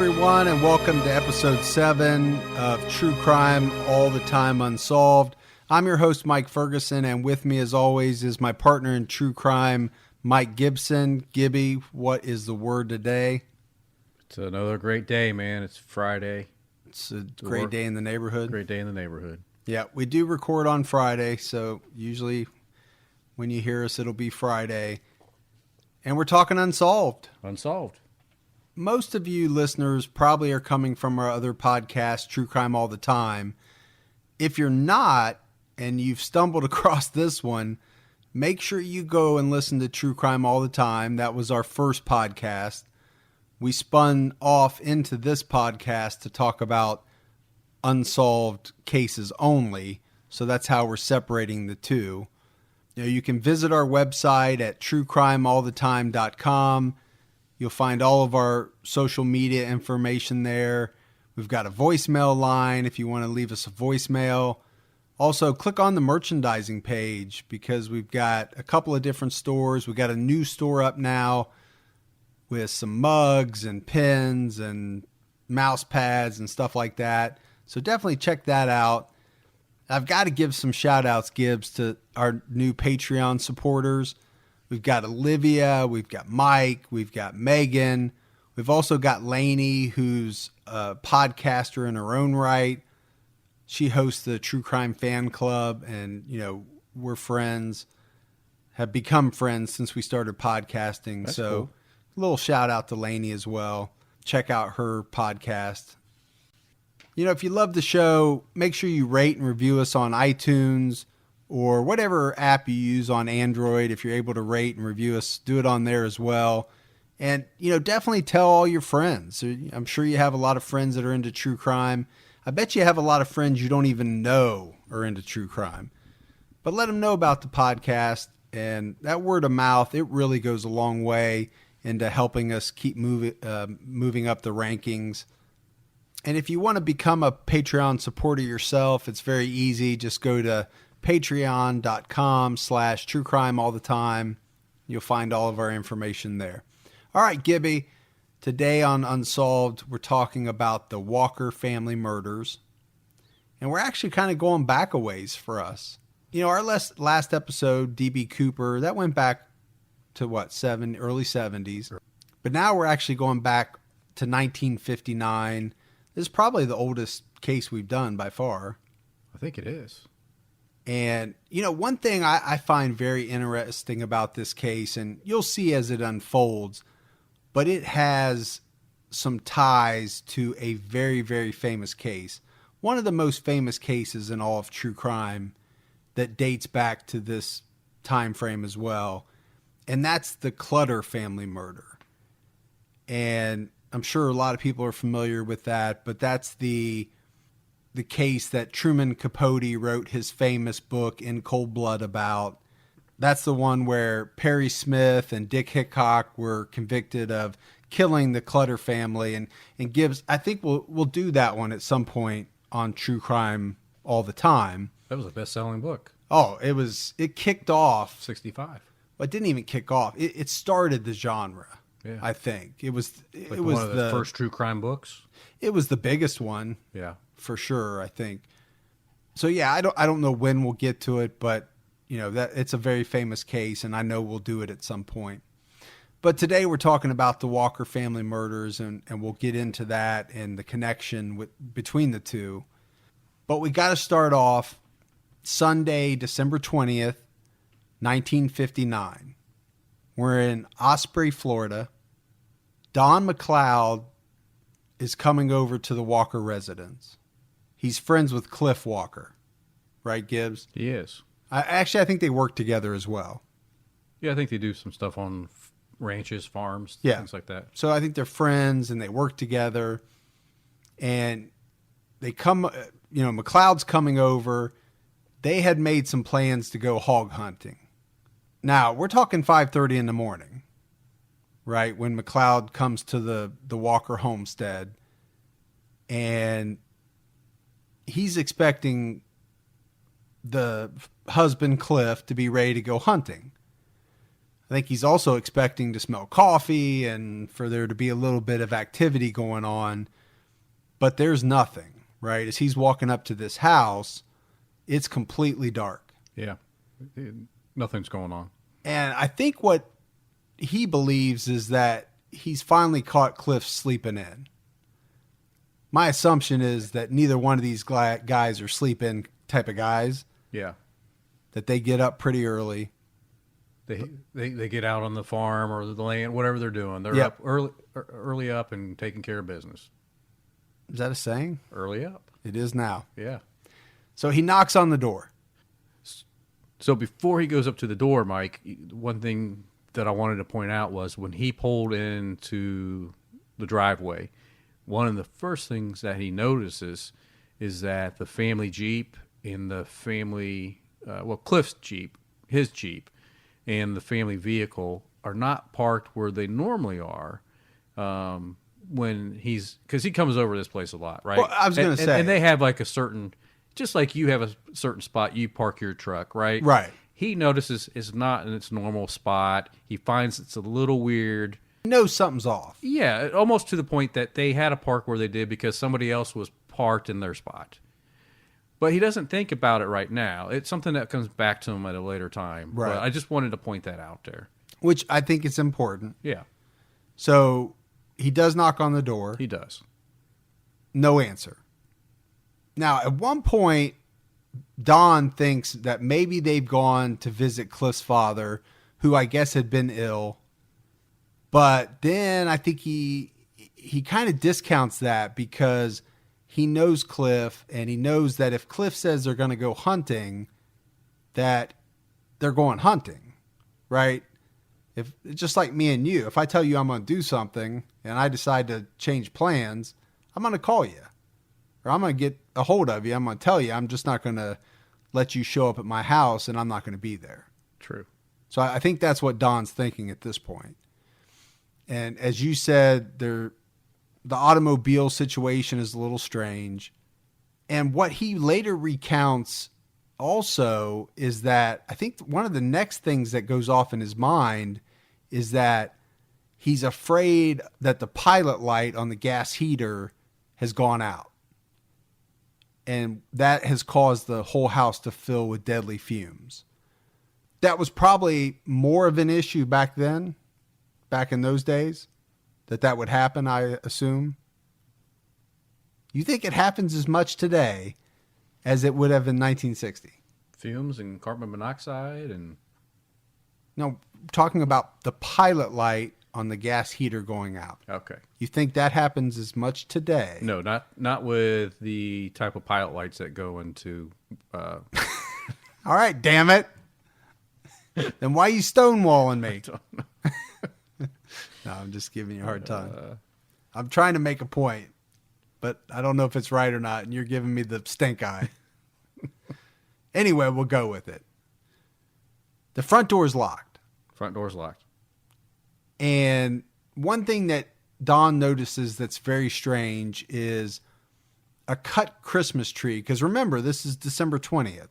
everyone, and welcome to episode 7 of True Crime All the Time Unsolved. I'm your host, Mike Ferguson, and with me, as always, is my partner in true crime, Mike Gibson. Gibby, what is the word today? It's another great day, man. It's Friday. It's a great day in the neighborhood. Great day in the neighborhood. Yeah, we do record on Friday, so usually when you hear us, it'll be Friday. And we're talking Unsolved. Unsolved. Most of you listeners probably are coming from our other podcast, True Crime All the Time. If you're not, and you've stumbled across this one, make sure you go and listen to True Crime All the Time. That was our first podcast. We spun off into this podcast to talk about unsolved cases only. So that's how we're separating the two. You can visit our website at truecrimeallthetime.com. You'll find all of our social media information there. We've got a voicemail line if you want to leave us a voicemail. Also, click on the merchandising page because we've got a couple of different stores. We've got a new store up now with some mugs and pins and mouse pads and stuff like that. So definitely check that out. I've got to give some shout outs, Gibbs, to our new Patreon supporters. We've got Olivia, we've got Mike, we've got Megan. We've also got Lainey, who's a podcaster in her own right. She hosts the True Crime Fan Club, and, we're friends, have become friends since we started podcasting. That's so cool. A little shout out to Lainey as well. Check out her podcast. If you love the show, make sure you rate and review us on iTunes or whatever app you use on Android. If you're able to rate and review us, do it on there as well. And, definitely tell all your friends. I'm sure you have a lot of friends that are into true crime. I bet you have a lot of friends you don't even know are into true crime. But let them know about the podcast. And that word of mouth, it really goes a long way into helping us keep moving up the rankings. And if you want to become a Patreon supporter yourself, it's very easy. Just go to patreon.com/truecrimeallthetime. You'll find all of our information there. All right, Gibby. Today on Unsolved, we're talking about the Walker family murders. And we're actually kind of going back a ways for us. Our last episode, D.B. Cooper, that went back to early 70s. But now we're actually going back to 1959. This is probably the oldest case we've done by far. I think it is. And, one thing I find very interesting about this case, and you'll see as it unfolds, but it has some ties to a very, very famous case. One of the most famous cases in all of true crime that dates back to this time frame as well. And that's the Clutter family murder. And I'm sure a lot of people are familiar with that, but that's the case that Truman Capote wrote his famous book In Cold Blood about. That's the one where Perry Smith and Dick Hickok were convicted of killing the Clutter family. And Gibbs, I think we'll do that one at some point on True Crime All the Time. That was a best-selling book. Oh, it kicked off. 65. Well, it didn't even kick off. It started the genre. Yeah. I think it was One of the first true crime books. It was the biggest one. Yeah. For sure, I think. So yeah, I don't know when we'll get to it, but that it's a very famous case, and I know we'll do it at some point. But today we're talking about the Walker family murders, and we'll get into that and the connection between the two. But we got to start off Sunday, December 20th, 1959. We're in Osprey, Florida. Don McLeod is coming over to the Walker residence. He's friends with Cliff Walker, right, Gibbs? He is. I think they work together as well. Yeah, I think they do some stuff on ranches, farms, Yeah. things like that. So I think they're friends and they work together. And they come, McLeod's coming over. They had made some plans to go hog hunting. Now, we're talking 5:30 in the morning, right, when McLeod comes to the Walker homestead. And he's expecting the husband, Cliff, to be ready to go hunting. I think he's also expecting to smell coffee and for there to be a little bit of activity going on, but there's nothing, right? As he's walking up to this house, it's completely dark. Yeah. Nothing's going on. And I think what he believes is that he's finally caught Cliff sleeping in. My assumption is that neither one of these guys are sleep-in type of guys, Yeah. that they get up pretty early. They get out on the farm or the land, whatever they're doing. They're Yep. up early up and taking care of business. Is that a saying? Early up. It is now. Yeah. So he knocks on the door. So before he goes up to the door, Mike, one thing that I wanted to point out was when he pulled into the driveway, one of the first things that he notices is that the family Jeep and the family, Cliff's Jeep, his Jeep, and the family vehicle are not parked where they normally are. Because he comes over this place a lot, right? Well, I was going to say. And they have like a certain, just like you have a certain spot you park your truck, right? Right. He notices it's not in its normal spot. He finds it's a little weird. He knows something's off. Yeah, almost to the point that they had a park where they did because somebody else was parked in their spot. But he doesn't think about it right now. It's something that comes back to him at a later time. Right. But I just wanted to point that out there. Which I think is important. Yeah, So he does knock on the door. he does. No answer. Now, at one point, Don thinks that maybe they've gone to visit Cliff's father, who I guess had been ill. But then I think he kind of discounts that because he knows Cliff, and he knows that if Cliff says they're going to go hunting, that they're going hunting, right? If just like me and you, if I tell you I'm going to do something and I decide to change plans, I'm going to call you, or I'm going to get a hold of you. I'm going to tell you I'm just not going to let you show up at my house, and I'm not going to be there. True. So I think that's what Don's thinking at this point. And as you said, the automobile situation is a little strange. And what he later recounts also is that I think one of the next things that goes off in his mind is that he's afraid that the pilot light on the gas heater has gone out. And that has caused the whole house to fill with deadly fumes. That was probably more of an issue back then, back in those days, that would happen, I assume. You think it happens as much today as it would have in 1960? Fumes and carbon monoxide and... No, talking about the pilot light on the gas heater going out. Okay. You think that happens as much today? No, not with the type of pilot lights that go into... All right, damn it. Then why are you stonewalling me? No, I'm just giving you a hard time. I'm trying to make a point, but I don't know if it's right or not, and you're giving me the stink eye. Anyway, we'll go with it. The front door is locked. Front door's locked. And one thing that Don notices that's very strange is a cut Christmas tree. Because remember, this is December 20th.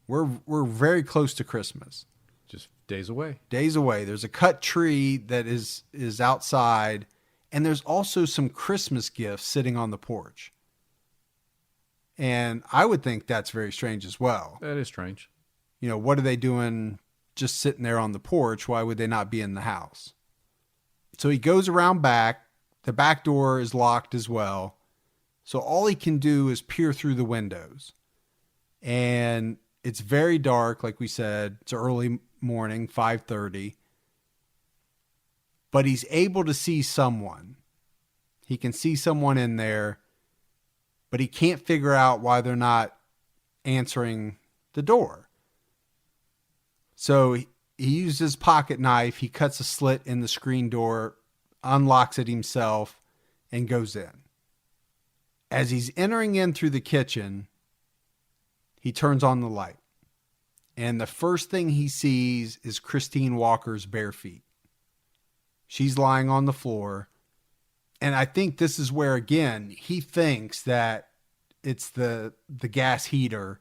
We're very close to Christmas. Just days away. Days away. There's a cut tree that is outside, and there's also some Christmas gifts sitting on the porch. And I would think that's very strange as well. That is strange. You know, what are they doing just sitting there on the porch? Why would they not be in the house? So he goes around back. The back door is locked as well. So all he can do is peer through the windows. And it's very dark, like we said. It's early morning, 5:30. But he's able to see someone. He can see someone in there, but he can't figure out why they're not answering the door. So he uses his pocket knife. He cuts a slit in the screen door, unlocks it himself, and goes in. As he's entering in through the kitchen, he turns on the light. And the first thing he sees is Christine Walker's bare feet. She's lying on the floor. And I think this is where, again, he thinks that it's the gas heater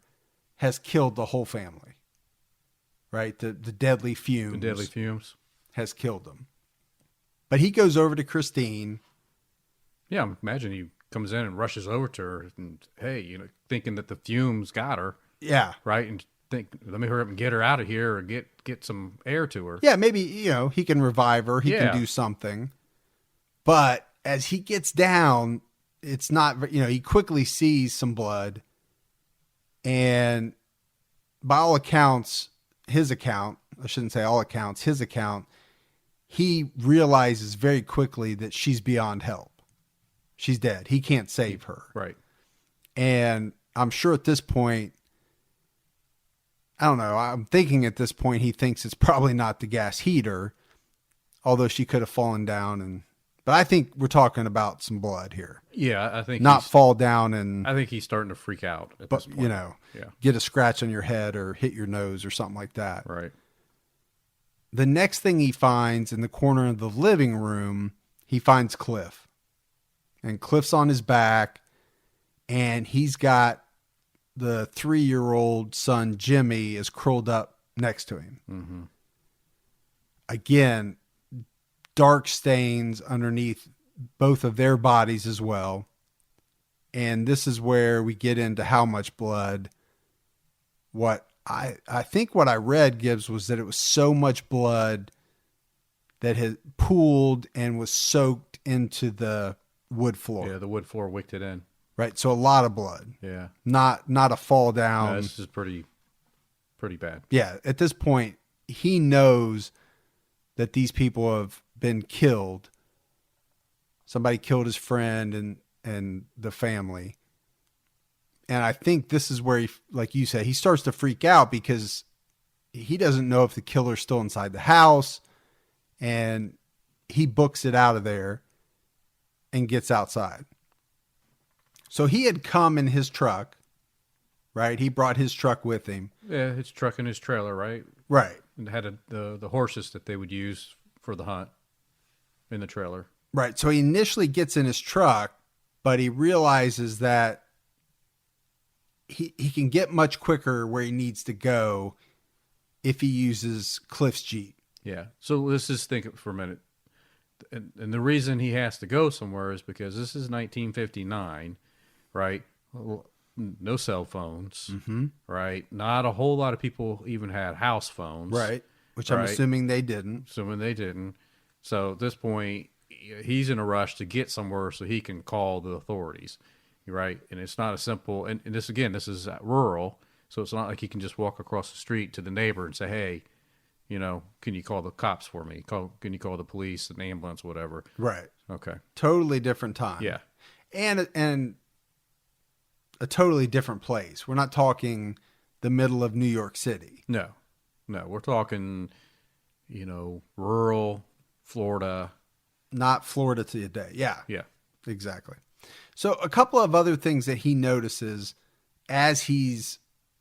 has killed the whole family. right? The deadly fumes. The deadly fumes. Has killed him. But he goes over to Christine. Yeah, imagine he comes in and rushes over to her and, hey, thinking that the fumes got her. Yeah. Right? And let me hurry up and get her out of here or get some air to her. Yeah, maybe, he can revive her. He can do something. But as he gets down, it's not, he quickly sees some blood. And by all accounts, his account, I shouldn't say all accounts, his account, he realizes very quickly that she's beyond help. She's dead. He can't save her. Right. And I'm sure at this point, I don't know, I'm thinking at this point he thinks it's probably not the gas heater, although she could have fallen down. But I think we're talking about some blood here. Yeah, I think not fall down and... I think he's starting to freak out at this point. Get a scratch on your head or hit your nose or something like that. Right. The next thing he finds in the corner of the living room, he finds Cliff. And Cliff's on his back, and he's got the 3-year-old son, Jimmy, is curled up next to him. Mm-hmm. Again, dark stains underneath both of their bodies as well. And this is where we get into how much blood. What I think what I read, Gibbs, was that it was so much blood that had pooled and was soaked into the wood floor. Yeah, the wood floor wicked it in. Right, so a lot of blood. Yeah. Not a fall down. No, this is pretty bad. Yeah, at this point, he knows that these people have been killed. Somebody killed his friend and the family. And I think this is where, he, like you said, he starts to freak out because he doesn't know if the killer's still inside the house. And he books it out of there and gets outside. So he had come in his truck, right? He brought his truck with him. Yeah, his truck and his trailer, right? Right. And had the horses that they would use for the hunt in the trailer. Right. So he initially gets in his truck, but he realizes that he can get much quicker where he needs to go if he uses Cliff's Jeep. Yeah. So let's just think for a minute. And the reason he has to go somewhere is because this is 1959, right? Well, no cell phones, right? Not a whole lot of people even had house phones. Right. Which I'm assuming they didn't. So at this point, he's in a rush to get somewhere so he can call the authorities, right? And it's not a simple, and this is rural, so it's not like he can just walk across the street to the neighbor and say, hey, can you call the cops for me? Can you call the police, an ambulance, whatever? Right. Okay. Totally different time. Yeah. And a totally different place. We're not talking the middle of New York City. No, we're talking, rural Florida. Not Florida today. Yeah. Yeah. Exactly. So a couple of other things that he notices as he's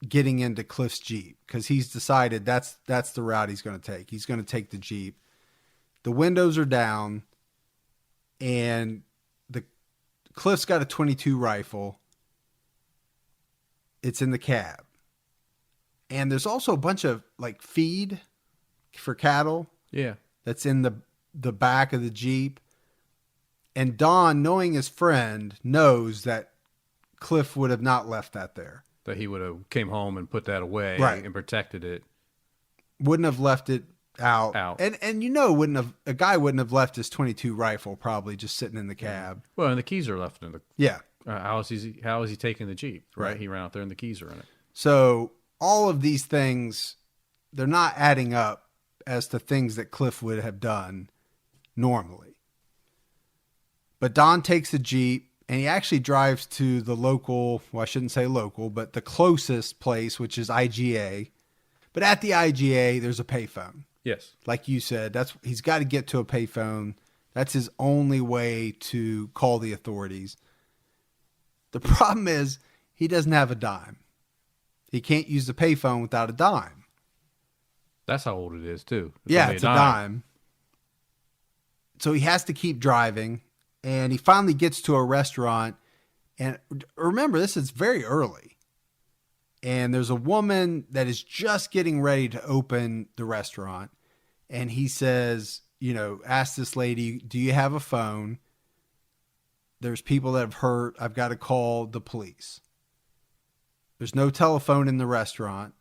getting into Cliff's Jeep, because he's decided that's the route he's going to take. He's going to take the Jeep. The windows are down, and Cliff's got a .22 rifle. It's in the cab. And there's also a bunch of feed for cattle. Yeah. That's in the back of the Jeep. And Don, knowing his friend, knows that Cliff would have not left that there. That he would have came home and put that away and protected it. Wouldn't have left it out. And a guy wouldn't have left his .22 rifle probably just sitting in the cab. Well, and the keys are left in the. Yeah. How is he taking the Jeep? Right. He ran out there and the keys are in it. So all of these things, they're not adding up as to things that Cliff would have done normally. But Don takes the Jeep and he actually drives to the local, well, I shouldn't say local, but the closest place, which is IGA. But at the IGA, there's a payphone. Yes. Like you said, he's got to get to a payphone. That's his only way to call the authorities. The problem is he doesn't have a dime. He can't use the payphone without a dime. That's how old it is, too. It's a dime. So he has to keep driving, and he finally gets to a restaurant. And remember, this is very early. And there's a woman that is just getting ready to open the restaurant. And he says, ask this lady, do you have a phone? There's people that have hurt. I've got to call the police. There's no telephone in the restaurant.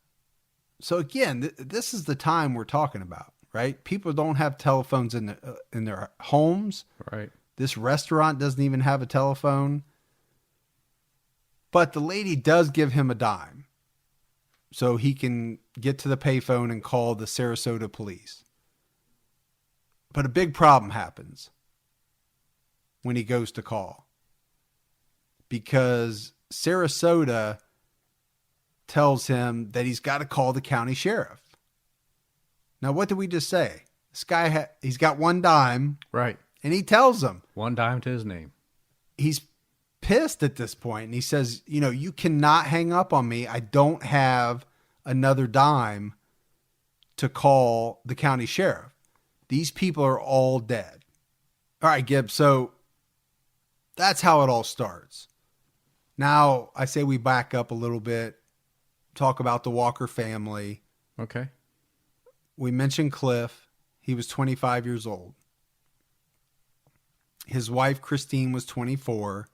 So again, this is the time we're talking about, right? People don't have telephones in their homes. Right. This restaurant doesn't even have a telephone. But the lady does give him a dime so he can get to the payphone and call the Sarasota police. But a big problem happens when he goes to call, because Sarasota tells him that he's got to call the county sheriff. Now, what did we just say? This guy, he's got one dime. Right. And he tells him. One dime to his name. He's pissed at this point, and he says, you cannot hang up on me. I don't have another dime to call the county sheriff. These people are all dead. All right, Gibb. So that's how it all starts. Now, I say we back up a little bit, talk about the Walker family. Okay. We mentioned Cliff. He was 25 years old. His wife, Christine, was 24.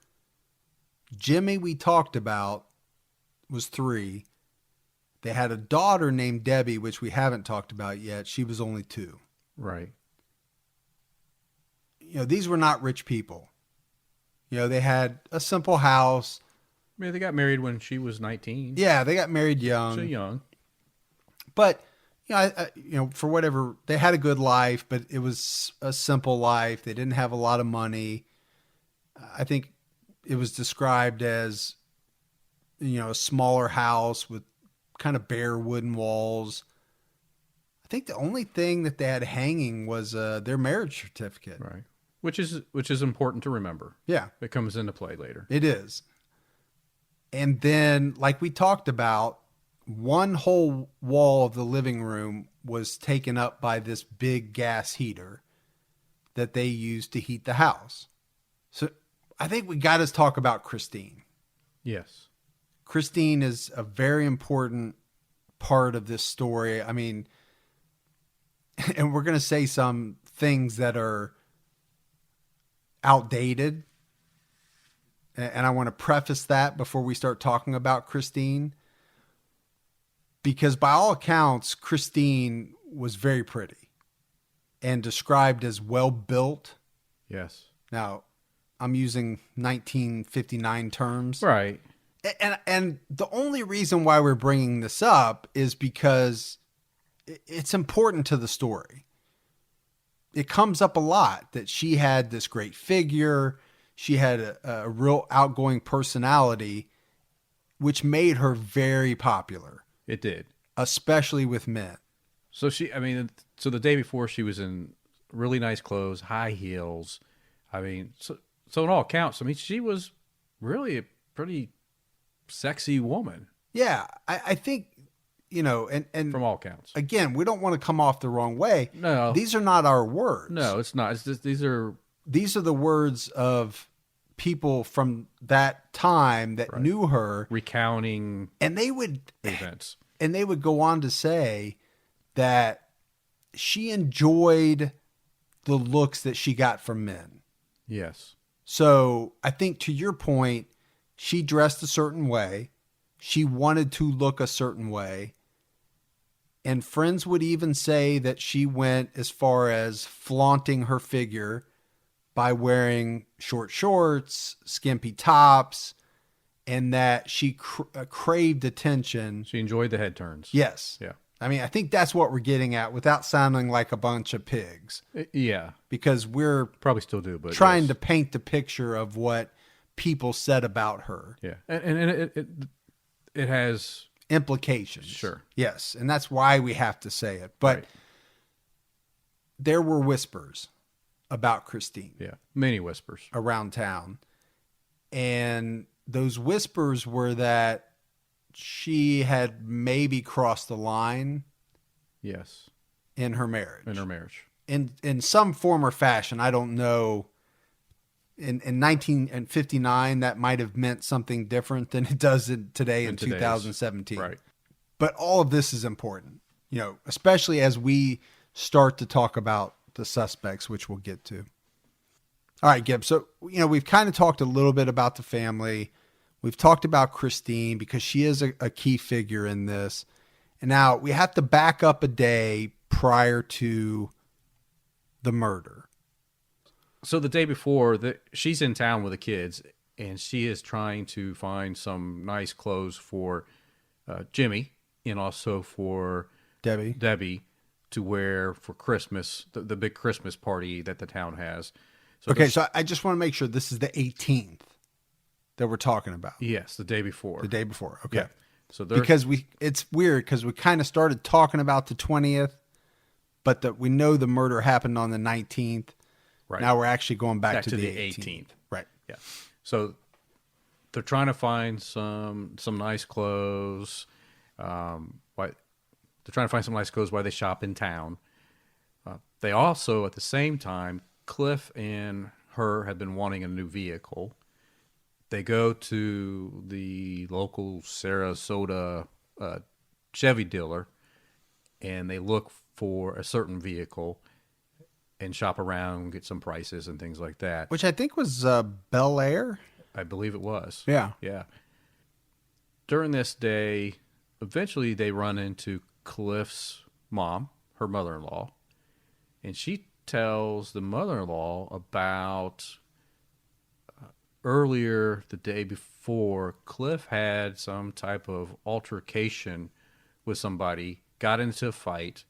Jimmy, we talked about, was 3. They had a daughter named Debbie, which we haven't talked about yet. She was only 2. Right. These were not rich people. They had a simple house. I mean, they got married when she was 19. Yeah, they got married young. So young. But, for whatever, they had a good life, but it was a simple life. They didn't have a lot of money. I think it was described as, a smaller house with kind of bare wooden walls. I think the only thing that they had hanging was their marriage certificate. Right. Which is important to remember. Yeah. It comes into play later. It is. And then, like we talked about, one whole wall of the living room was taken up by this big gas heater that they used to heat the house. So I think we got to talk about Christine. Yes. Christine is a very important part of this story. I mean, and we're going to say some things that are outdated. And I want to preface that before we start talking about Christine. Because by all accounts, Christine was very pretty and described as well-built. Yes. Now, I'm using 1959 terms. Right. And the only reason why we're bringing this up is because it's important to the story. It comes up a lot that she had this great figure. She had a real outgoing personality, which made her very popular. It did. Especially with men. So so the day before she was in really nice clothes, high heels. I mean, so in all accounts, she was really a pretty sexy woman. Yeah, I think, and from all accounts. Again, we don't want to come off the wrong way. No. These are not our words. No, it's not. It's just, these are the words of people from that time that knew her, recounting and they would events. And they would go on to say that she enjoyed the looks that she got from men. Yes. So I think, to your point, she dressed a certain way. She wanted to look a certain way. And friends would even say that she went as far as flaunting her figure by wearing short shorts, skimpy tops, and that she craved attention. She enjoyed the head turns. Yes. Yeah. I mean, I think that's what we're getting at without sounding like a bunch of pigs. Yeah. Because we're probably still do, but trying to paint the picture of what people said about her. Yeah. And it has implications. Sure. Yes. And that's why we have to say it. But there were whispers about Christine. Yeah. Many whispers around town. And those whispers were that she had maybe crossed the line. Yes. In her marriage. In her marriage. In some form or fashion. I don't know in 1959, that might have meant something different than it does today in 2017. Right. But all of this is important, especially as we start to talk about the suspects, which we'll get to. All right, Gibb. So, we've kind of talked a little bit about the family. We've talked about Christine because she is a key figure in this. And now we have to back up a day prior to the murder. So the day before, she's in town with the kids, and she is trying to find some nice clothes for Jimmy and also for Debbie to wear for Christmas, the big Christmas party that the town has. So I just want to make sure this is the 18th that we're talking about. Yes, the day before. The day before. Okay. Yeah. So because it's weird because we kind of started talking about the 20th, but we know the murder happened on the 19th. Right. Now we're actually going back to the 18th. Right. Yeah. So they're trying to find some nice clothes. They're trying to find some nice clothes while they shop in town. They also, at the same time, Cliff and her have been wanting a new vehicle. They go to the local Sarasota Chevy dealer, and they look for a certain vehicle and shop around, get some prices and things like that. Which I think was Bel Air. I believe it was. Yeah. Yeah. During this day, eventually they run into Cliff's mom, her mother-in-law, and she tells the mother-in-law about earlier the day before, Cliff had some type of altercation with somebody, got into a fight,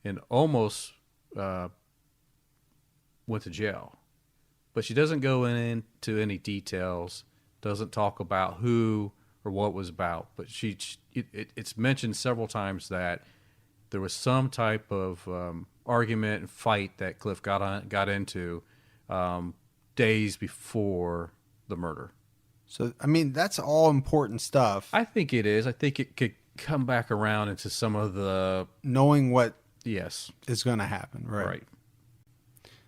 and almost went to jail. But she doesn't go into any details, doesn't talk about who or what was about. But it's mentioned several times that there was some type of argument and fight that Cliff got into days before the murder. So, I mean, that's all important stuff. I think it is. I think it could come back around into some of the... knowing what is going to happen, right? Right.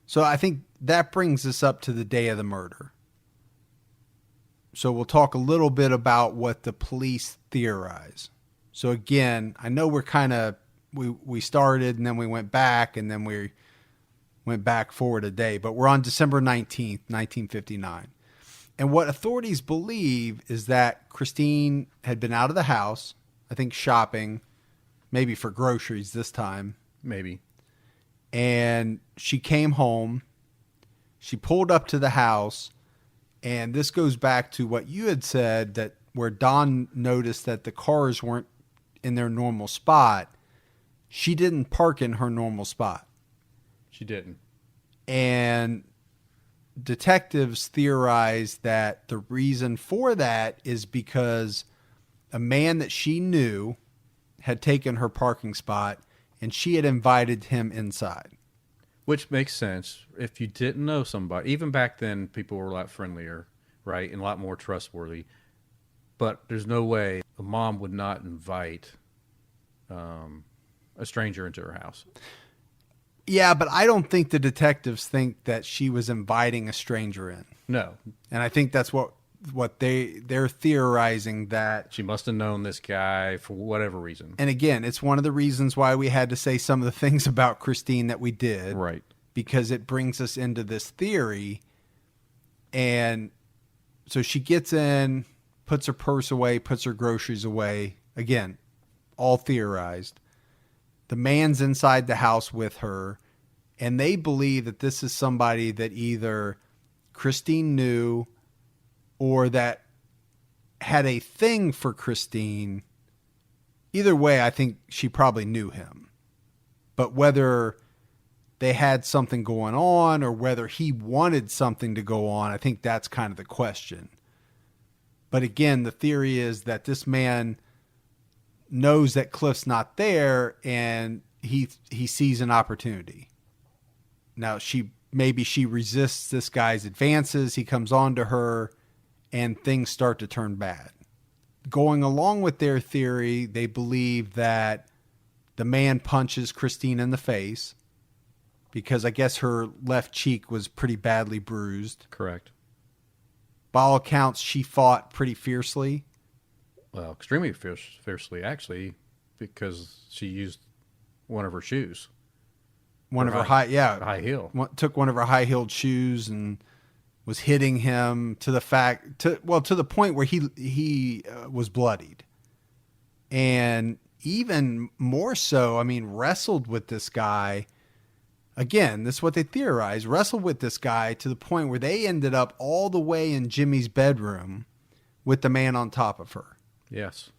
So I think that brings us up to the day of the murder. So we'll talk a little bit about what the police theorize. So again, I know we're kind of... We started and then we went back and then we went back forward a day. But we're on December 19th, 1959. And what authorities believe is that Christine had been out of the house, I think shopping, maybe for groceries this time. Maybe. And she came home. She pulled up to the house. And this goes back to what you had said, that where Don noticed that the cars weren't in their normal spot. She didn't park in her normal spot. She didn't. And detectives theorized that the reason for that is because a man that she knew had taken her parking spot and she had invited him inside. Which makes sense. If you didn't know somebody, even back then, people were a lot friendlier, right? And a lot more trustworthy. But there's no way a mom would not invite a stranger into her house. Yeah, but I don't think the detectives think that she was inviting a stranger in. No. And I think that's what they're theorizing, that she must have known this guy for whatever reason. And again, it's one of the reasons why we had to say some of the things about Christine that we did. Right. Because it brings us into this theory. And so she gets in, puts her purse away, puts her groceries away. Again, all theorized. The man's inside the house with her, and they believe that this is somebody that either Christine knew or that had a thing for Christine. Either way, I think she probably knew him. But whether they had something going on or whether he wanted something to go on, I think that's kind of the question. But again, the theory is that this man knows that Cliff's not there and he sees an opportunity. Now maybe she resists this guy's advances. He comes on to her and things start to turn bad. Going along with their theory, they believe that the man punches Christine in the face because I guess her left cheek was pretty badly bruised. Correct. By all accounts, she fought pretty fiercely. Well, extremely fiercely, actually, because she used one of her shoes. One of her high heel. Took one of her high-heeled shoes and was hitting him to the point where he was bloodied. And even more so, I mean, wrestled with this guy. Again, this is what they theorize. Wrestled with this guy to the point where they ended up all the way in Jimmy's bedroom with the man on top of her. Yes.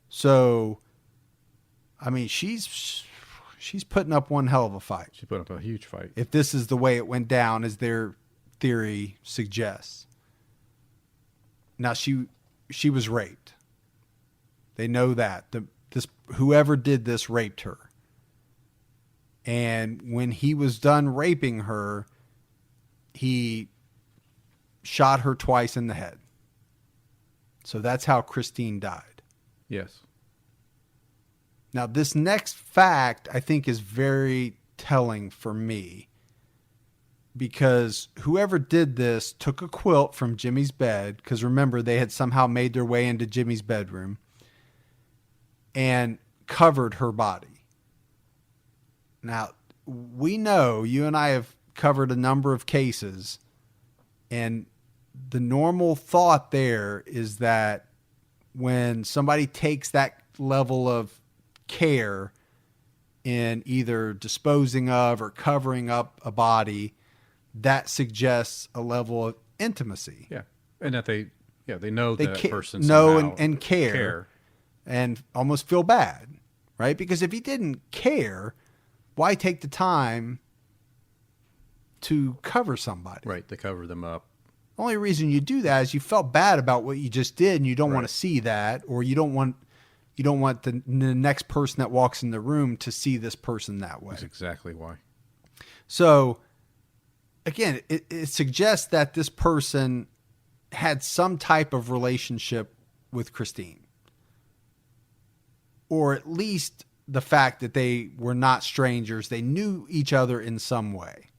So, I mean, she's putting up one hell of a fight. She put up a huge fight. If this is the way it went down, as their theory suggests. Now, she was raped. They know that. Whoever did this raped her. And when he was done raping her, he shot her twice in the head. So that's how Christine died. Yes. Now, this next fact, I think, is very telling for me. Because whoever did this took a quilt from Jimmy's bed. Because remember, they had somehow made their way into Jimmy's bedroom. And covered her body. Now, we know, you and I have covered a number of cases, and the normal thought there is that when somebody takes that level of care in either disposing of or covering up a body, that suggests a level of intimacy. Yeah, and that they know that person know somehow and care and almost feel bad, right? Because if he didn't care, why take the time to cover somebody? Right, to cover them up. The only reason you do that is you felt bad about what you just did, and you don't Right. want to see that, or you don't want the next person that walks in the room to see this person that way. That's exactly why. So, again, it suggests that this person had some type of relationship with Christine, or at least the fact that they were not strangers. They knew each other in some way.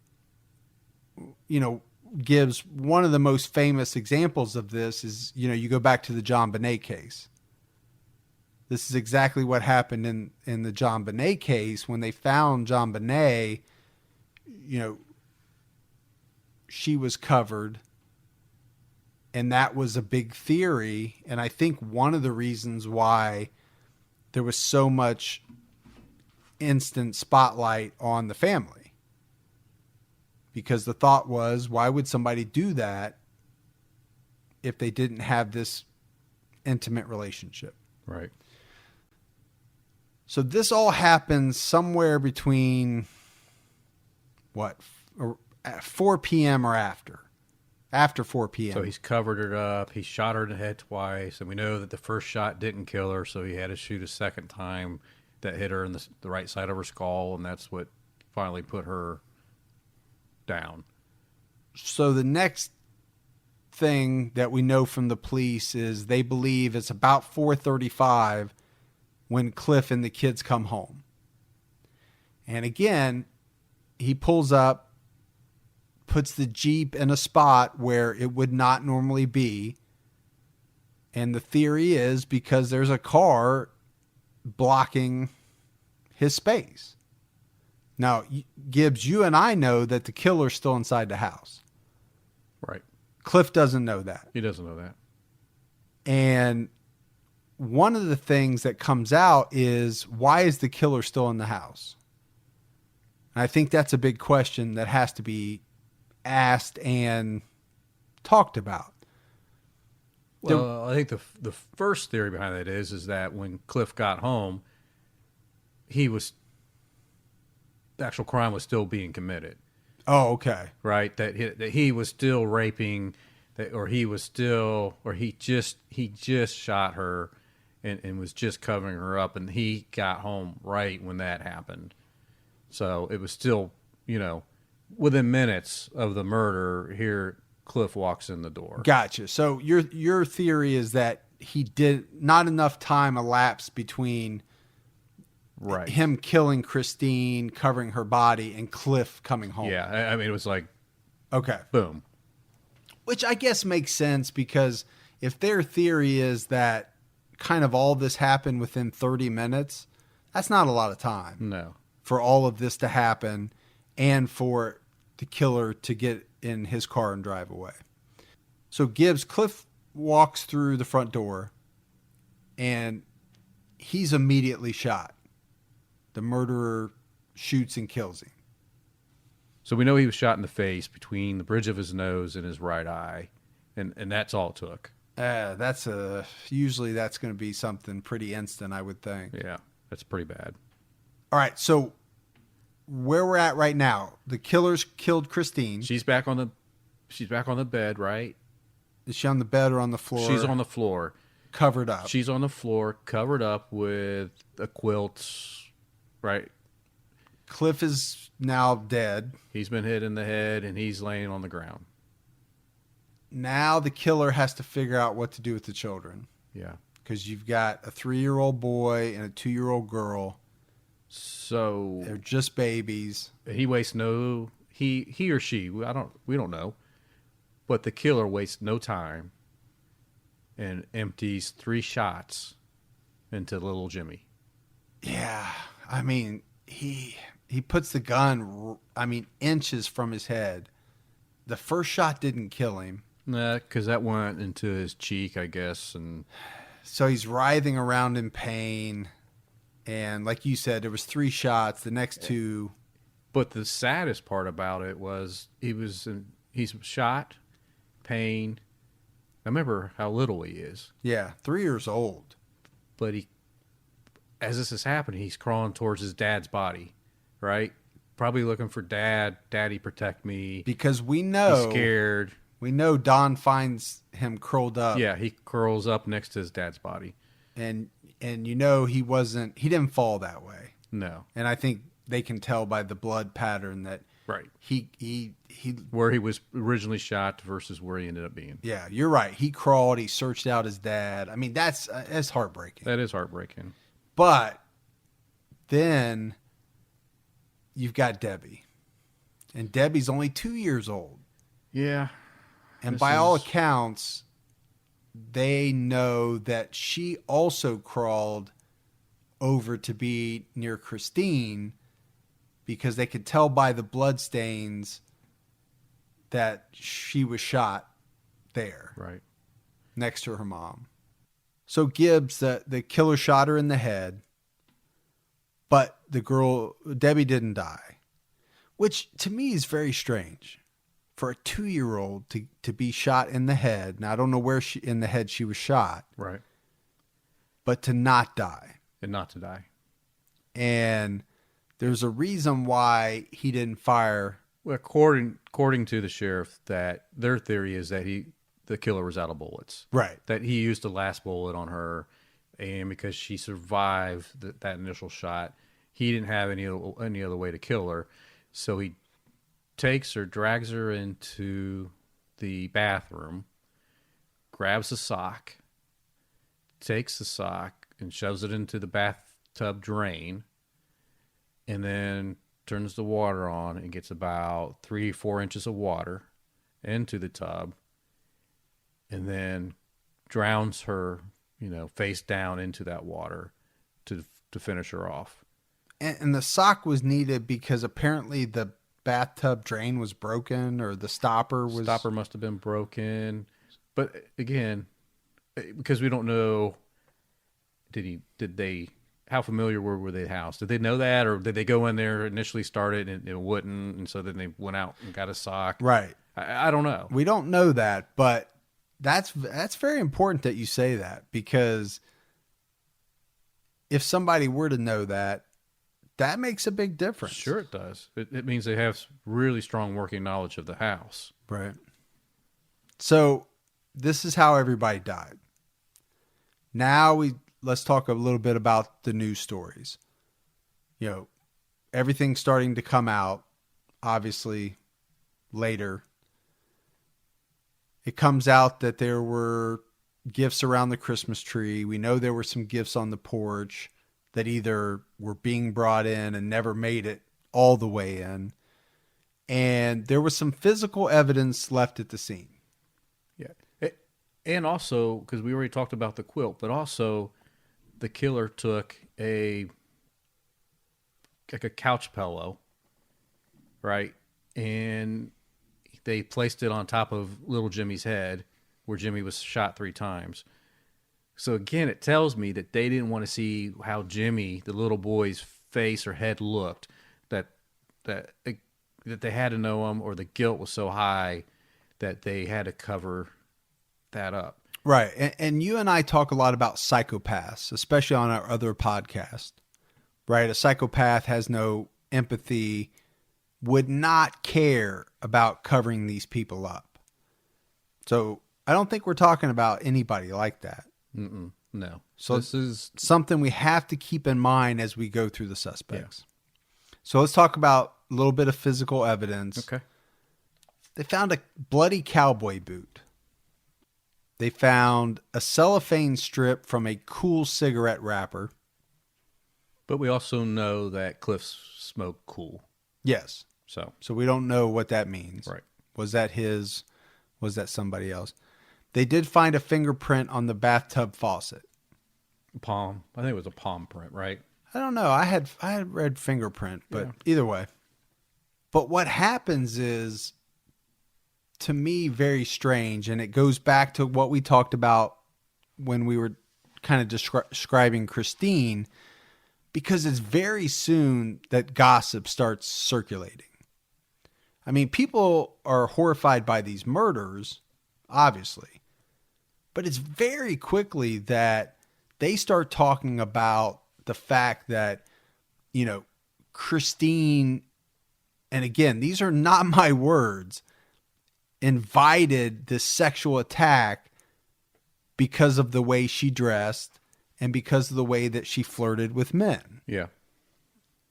You know, Gibbs, one of the most famous examples of this is, you go back to the John Bonet case. This is exactly what happened in the John Bonet case. When they found John Bonet, she was covered. And that was a big theory. And I think one of the reasons why there was so much instant spotlight on the family, because the thought was, why would somebody do that if they didn't have this intimate relationship? Right. So this all happens somewhere between 4 p.m. or after 4 p.m. So he's covered her up. He shot her in the head twice, and we know that the first shot didn't kill her, so he had to shoot a second time that hit her in the right side of her skull, and that's what finally put her down. So the next thing that we know from the police is they believe it's about 4:35 when Cliff and the kids come home. And again, he pulls up, puts the Jeep in a spot where it would not normally be. And the theory is because there's a car blocking his space. Now, Gibbs, you and I know that the killer's still inside the house. Right. Cliff doesn't know that. He doesn't know that. And one of the things that comes out is, why is the killer still in the house? And I think that's a big question that has to be asked and talked about. Well, I think the first theory behind that is that when Cliff got home, the actual crime was still being committed. Oh, okay. Right, that he was still raping, he just shot her, and was just covering her up, and he got home right when that happened. So it was still, within minutes of the murder. Here, Cliff walks in the door. Gotcha. So your theory is that he did not enough time elapsed between Right. him killing Christine, covering her body, and Cliff coming home. Yeah, I mean, it was like, Okay. boom. Which I guess makes sense, because if their theory is that kind of all this happened within 30 minutes, that's not a lot of time No. for all of this to happen and for the killer to get in his car and drive away. So Cliff walks through the front door and he's immediately shot. The murderer shoots and kills him. So we know he was shot in the face between the bridge of his nose and his right eye, and that's all it took. Usually that's going to be something pretty instant, I would think. Yeah, that's pretty bad. All right, so where we're at right now, the killers killed Christine. She's back on the bed, right? Is she on the bed or on the floor? She's on the floor, covered up. She's on the floor, covered up with a quilt, right? Cliff is now dead. He's been hit in the head, and he's laying on the ground. Now the killer has to figure out what to do with the children. Yeah. Because you've got a 3-year-old boy and a 2-year-old girl. So they're just babies. He wastes he or she, we don't know. But the killer wastes no time and empties 3 shots into little Jimmy. Yeah. I mean, he puts the gun, inches from his head. The first shot didn't kill him. Nah, because that went into his cheek, I guess. And so he's writhing around in pain. And like you said, there was 3 shots. The next 2. But the saddest part about it was he's shot, pain. I remember how little he is. Yeah, 3 years old. But as this is happening, he's crawling towards his dad's body, right? Probably looking for dad. Daddy, protect me. Because we know he's scared. We know Don finds him curled up. Yeah, he curls up next to his dad's body. And he didn't fall that way. No. And I think they can tell by the blood pattern that right. He where he was originally shot versus where he ended up being. Yeah, you're right. He crawled, he searched out his dad. I mean, that's heartbreaking. That is heartbreaking. But then you've got Debbie. And Debbie's only 2 years old. Yeah. And by all accounts, they know that she also crawled over to be near Christine because they could tell by the blood stains that she was shot there. Right. Next to her mom. So Gibbs, the killer, shot her in the head, but Debbie didn't die, which to me is very strange. For a 2-year-old to be shot in the head. Now, I don't know where in the head she was shot. Right. But to not die. And not to die. And there's a reason why he didn't fire. Well, according to the sheriff, that their theory is that the killer was out of bullets. Right. That he used the last bullet on her, and because she survived that initial shot, he didn't have any other way to kill her. So he drags her into the bathroom, grabs a sock, takes the sock and shoves it into the bathtub drain, and then turns the water on and gets about 3-4 inches of water into the tub, and then drowns her, face down into that water to finish her off. And the sock was needed because apparently the bathtub drain was broken, or the stopper must have been broken. But again, because we don't know, how familiar were they house? Did they know that, or did they go in there initially, started and it wouldn't, and so then they went out and got a sock? Right. I don't know. We don't know that, but that's very important that you say that, because if somebody were to know that makes a big difference. Sure it does. It means they have really strong working knowledge of the house. Right. So this is how everybody died. Now let's talk a little bit about the news stories. Everything's starting to come out, obviously, later. It comes out that there were gifts around the Christmas tree. We know there were some gifts on the porch that either were being brought in and never made it all the way in. And there was some physical evidence left at the scene. And also, because we already talked about the quilt, but also the killer took a couch pillow, right? And they placed it on top of little Jimmy's head where Jimmy was shot 3 times. So again, it tells me that they didn't want to see how Jimmy, the little boy's face or head looked, that that that they had to know him, or the guilt was so high that they had to cover that up. Right. And you and I talk a lot about psychopaths, especially on our other podcast, right? A psychopath has no empathy, would not care about covering these people up. So I don't think we're talking about anybody like that. No. So this is something we have to keep in mind as we go through the suspects. Yeah. So let's talk about a little bit of physical evidence. okay. They found a bloody cowboy boot. They found a cellophane strip from a cool cigarette wrapper. But we also know that Cliff smoked cool. Yes. So we don't know what that means. Right. Was that his? Was that somebody else? They did find a fingerprint on the bathtub faucet. palm. I think it was a palm print, right? I don't know. I had read fingerprint, but either way. But what happens is, to me, very strange, and it goes back to what we talked about when we were kind of describing Christine, because it's very soon that gossip starts circulating. I mean, people are horrified by these murders, obviously, but it's very quickly that they start talking about the fact that, Christine, and again, these are not my words, invited this sexual attack because of the way she dressed and because of the way that she flirted with men. Yeah.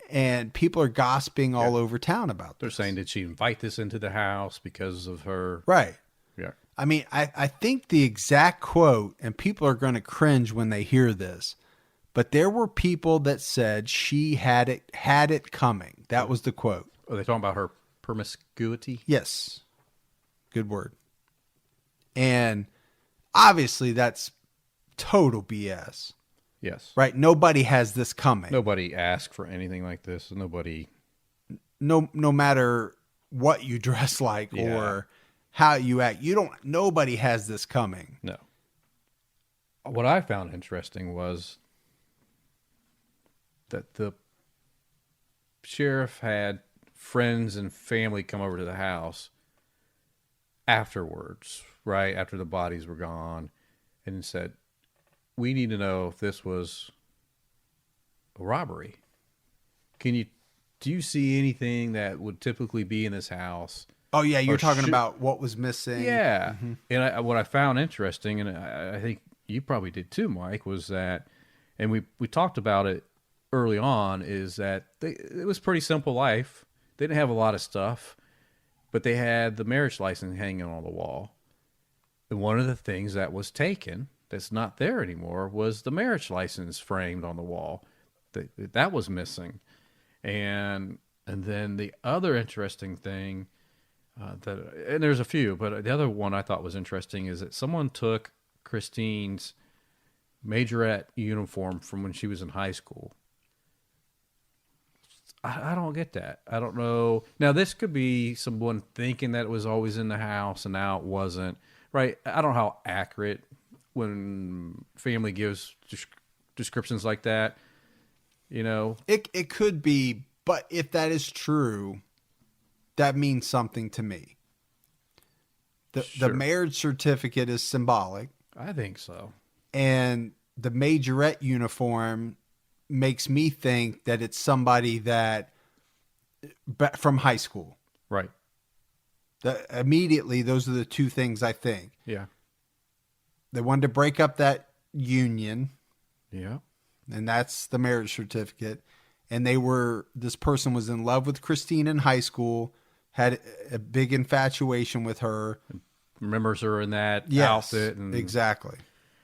And people are gossiping all over town about They're this. saying, did she invite this into the house because of her? Right. Yeah. I mean, I think the exact quote, and people are going to cringe when they hear this, but there were people that said she had it coming. That was the quote. Are they talking about her promiscuity? Yes. Good word. And obviously that's total BS. Yes. Right? Nobody has this coming. Nobody asked for anything like this. Nobody. No matter what you dress like or how you act, nobody has this coming. No. What I found interesting was that the sheriff had friends and family come over to the house afterwards, right after the bodies were gone, and said, we need to know if this was a robbery. Do you see anything that would typically be in this house? Oh yeah, you're talking about what was missing. Yeah. Mm-hmm. And what I found interesting, and I think you probably did too, Mike, was that, and we talked about it early on, is that it was pretty simple life. They didn't have a lot of stuff, but they had the marriage license hanging on the wall. And one of the things that was taken that's not there anymore was the marriage license framed on the wall. That was missing. And then the other interesting thing, and there's a few, but the other one I thought was interesting is that someone took Christine's majorette uniform from when she was in high school. I don't get that. I don't know. Now, this could be someone thinking that it was always in the house and now it wasn't, right? I don't know how accurate when family gives descriptions like that, It could be, but if that is true, that means something to me. The marriage certificate is symbolic. I think so. And the majorette uniform makes me think that it's somebody that from high school. Right. Immediately, those are the two things I think. Yeah. They wanted to break up that union. Yeah. And that's the marriage certificate. And this person was in love with Christine in high school, had a big infatuation with her. Remembers her in that outfit. And exactly.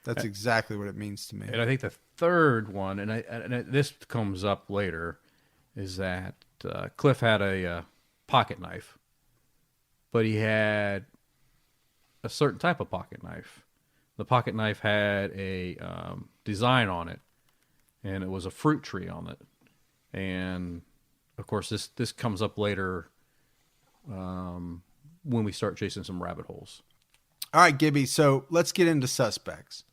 That's exactly what it means to me. And I think the third one, this comes up later, is that Cliff had a pocket knife, but he had a certain type of pocket knife, The pocket knife had a design on it, and it was a fruit tree on it. And of course, this comes up later when we start chasing some rabbit holes. All right, Gibby. So let's get into suspects.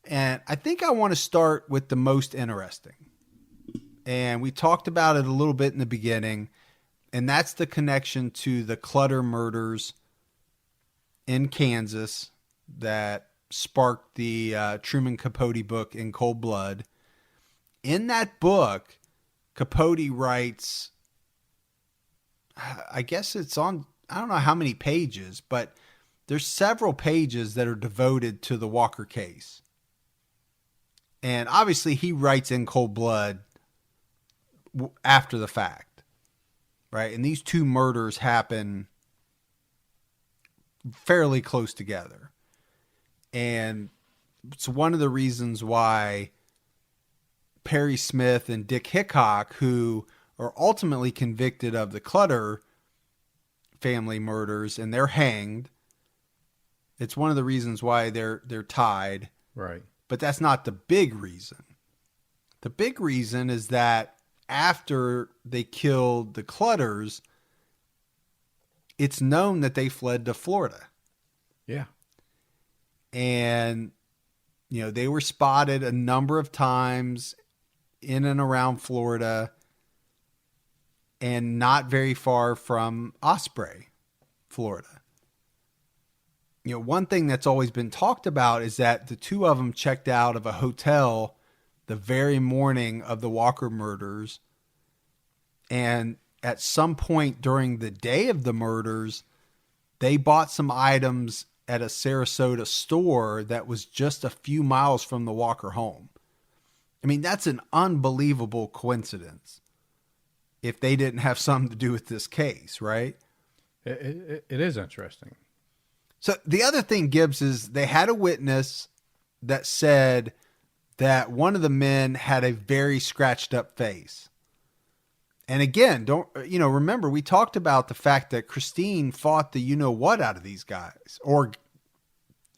And I think I want to start with the most interesting. And we talked about it a little bit in the beginning, and that's the connection to the Clutter murders in Kansas that sparked the Truman Capote book, In Cold Blood. In that book, Capote writes, I guess it's on, I don't know how many pages, but there's several pages that are devoted to the Walker case. And obviously he writes In Cold Blood after the fact, right? And these two murders happen fairly close together. And it's one of the reasons why Perry Smith and Dick Hickok, who are ultimately convicted of the Clutter family murders and they're hanged, it's one of the reasons why they're tied. Right. But that's not the big reason. The big reason is that after they killed the Clutters, it's known that they fled to Florida. Yeah. And, you know, they were spotted a number of times in and around Florida and not very far from Osprey, Florida. You know, one thing that's always been talked about is that the two of them checked out of a hotel the very morning of the Walker murders. And at some point during the day of the murders, they bought some items at a Sarasota store that was just a few miles from the Walker home. I mean, that's an unbelievable coincidence if they didn't have something to do with this case, right? It is interesting. So the other thing, Gibbs, is they had a witness that said that one of the men had a very scratched up face. And again, remember we talked about the fact that Christine fought the you-know-what out of these guys, or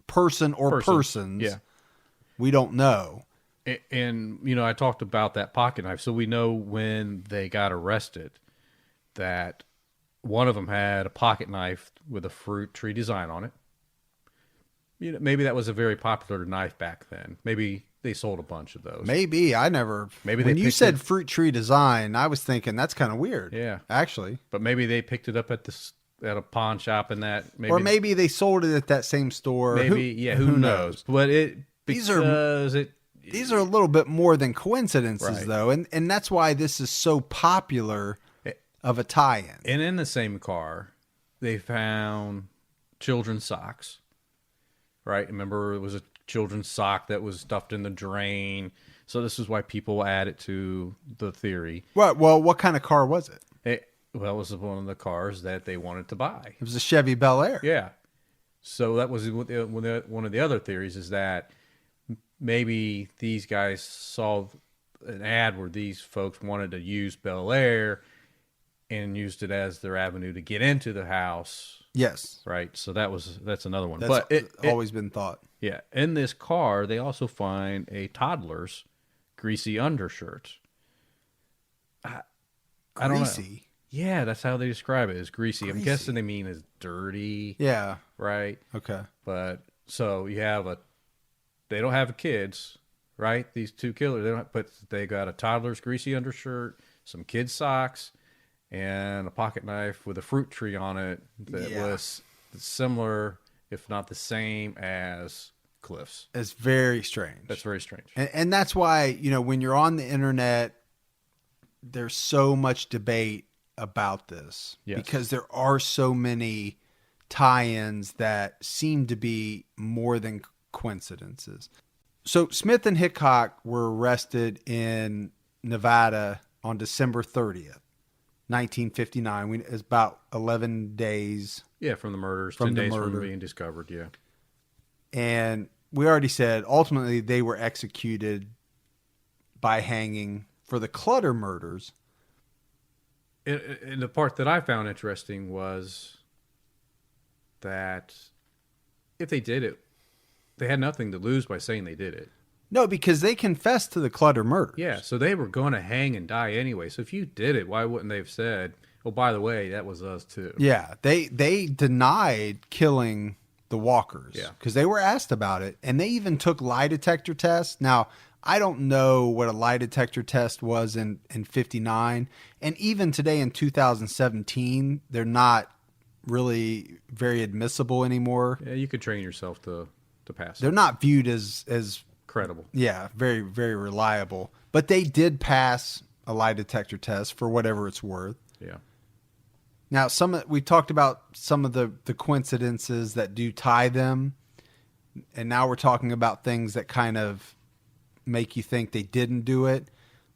persons. Yeah. We don't know. And, I talked about that pocket knife. So we know when they got arrested that one of them had a pocket knife with a fruit tree design on it. Maybe that was a very popular knife back then. Maybe they sold a bunch of those. Maybe. When you said fruit tree design, I was thinking that's kind of weird. Yeah. Actually. But maybe they picked it up at a pawn shop and that. Or maybe they sold it at that same store. Maybe, who knows? But these are a little bit more than coincidences, right. though. And that's why this is so popular of a tie-in. And in the same car, they found children's socks. Right? Remember, it was a children's sock that was stuffed in the drain. So this is why people add it to the theory. What kind of car was it? It was one of the cars that they wanted to buy. It was a Chevy Bel Air. Yeah. So that was one of the other theories, is that maybe these guys saw an ad where these folks wanted to use Bel Air and used it as their avenue to get into the house. Yes. Right. So that's another one. That's but it always been thought. Yeah. In this car, they also find a toddler's greasy undershirt. I don't know. Greasy? Yeah, that's how they describe it, as greasy. I'm guessing they mean as dirty. Yeah. Right? Okay. But so they don't have kids, right? These two killers, but they got a toddler's greasy undershirt, some kids' socks, and a pocket knife with a fruit tree on it that was similar, if not the same, as Cliff's. It's very strange. That's very strange. And that's why, when you're on the internet, there's so much debate about this. Yes. Because there are so many tie-ins that seem to be more than coincidences. So Smith and Hickok were arrested in Nevada on December 30th. 1959. It's about 11 days. Yeah, from the murders. 10 days from being discovered, yeah. And we already said, ultimately, they were executed by hanging for the Clutter murders. And the part that I found interesting was that if they did it They had nothing to lose by saying they did it. No, because they confessed to the Clutter murders. Yeah, so they were going to hang and die anyway. So if you did it, why wouldn't they have said, "Oh, by the way, that was us too"? Yeah, they denied killing the walkers. Yeah. Because they were asked about it, and they even took lie detector tests. Now, I don't know what a lie detector test was in 59, and even today in 2017, they're not really very admissible anymore. Yeah, you could train yourself to pass. They're not viewed as credible. Yeah, very, very reliable. But they did pass a lie detector test for whatever it's worth. Yeah. Now, we talked about some of the coincidences that do tie them, and now we're talking about things that kind of make you think they didn't do it.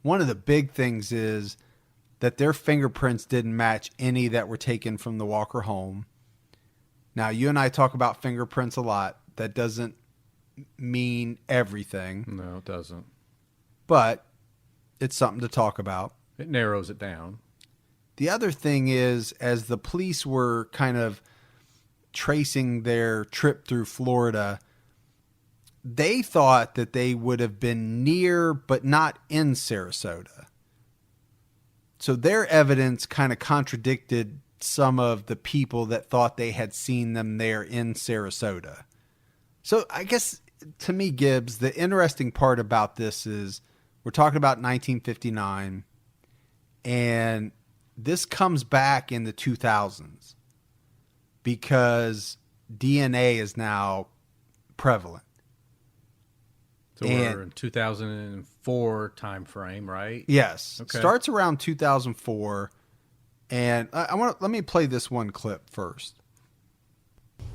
One of the big things is that their fingerprints didn't match any that were taken from the Walker home. Now, you and I talk about fingerprints a lot. That doesn't mean everything. No, it doesn't. But it's something to talk about. It narrows it down. The other thing is, as the police were kind of tracing their trip through Florida, they thought that they would have been near but not in Sarasota. So their evidence kind of contradicted some of the people that thought they had seen them there in Sarasota. So I guess, to me, Gibbs, the interesting part about this is we're talking about 1959, and this comes back in the 2000s because DNA is now prevalent. So we're in 2004 time frame, right? Yes. Okay. Starts around 2004. And let me play this one clip first.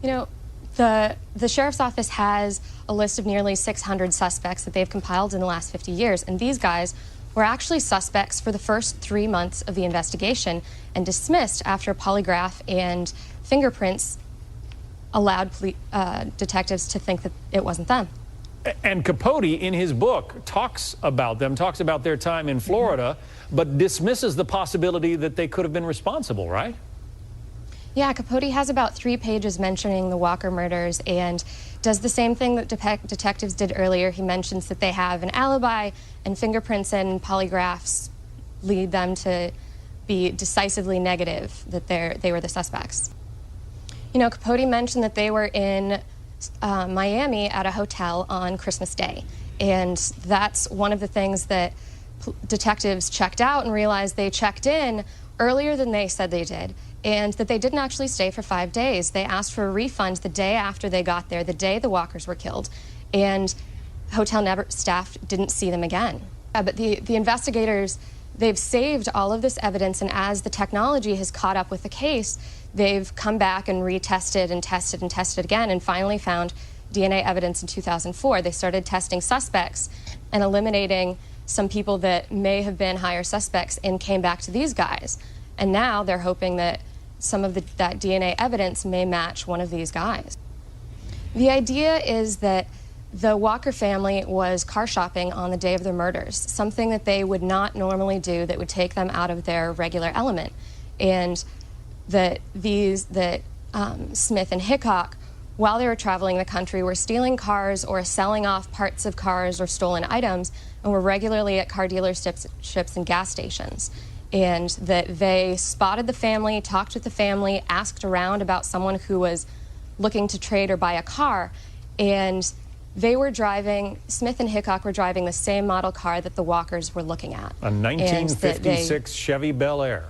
You know, the sheriff's office has a list of nearly 600 suspects that they've compiled in the last 50 years. And these guys were actually suspects for the first 3 months of the investigation and dismissed after polygraph and fingerprints allowed detectives to think that it wasn't them. And Capote, in his book, talks about them, talks about their time in Florida, but dismisses the possibility that they could have been responsible, right? Yeah, Capote has about 3 pages mentioning the Walker murders and does the same thing that detectives did earlier. He mentions that they have an alibi, and fingerprints and polygraphs lead them to be decisively negative that they were the suspects. You know, Capote mentioned that they were in Miami at a hotel on Christmas Day, and that's one of the things that detectives checked out and realized they checked in earlier than they said they did, and that they didn't actually stay for 5 days. They asked for a refund the day after they got there, the day the Walkers were killed, and hotel staff didn't see them again. But the investigators, they've saved all of this evidence, and as the technology has caught up with the case, they've come back and retested and tested and tested again and finally found DNA evidence in 2004. They started testing suspects and eliminating some people that may have been higher suspects and came back to these guys. And now they're hoping that some of that DNA evidence may match one of these guys. The idea is that the Walker family was car shopping on the day of their murders, something that they would not normally do that would take them out of their regular element. And that Smith and Hickok, while they were traveling the country, were stealing cars or selling off parts of cars or stolen items, and were regularly at car dealerships and gas stations. And that they spotted the family, talked with the family, asked around about someone who was looking to trade or buy a car, and Smith and Hickok were driving the same model car that the Walkers were looking at. A 1956 Chevy Bel Air.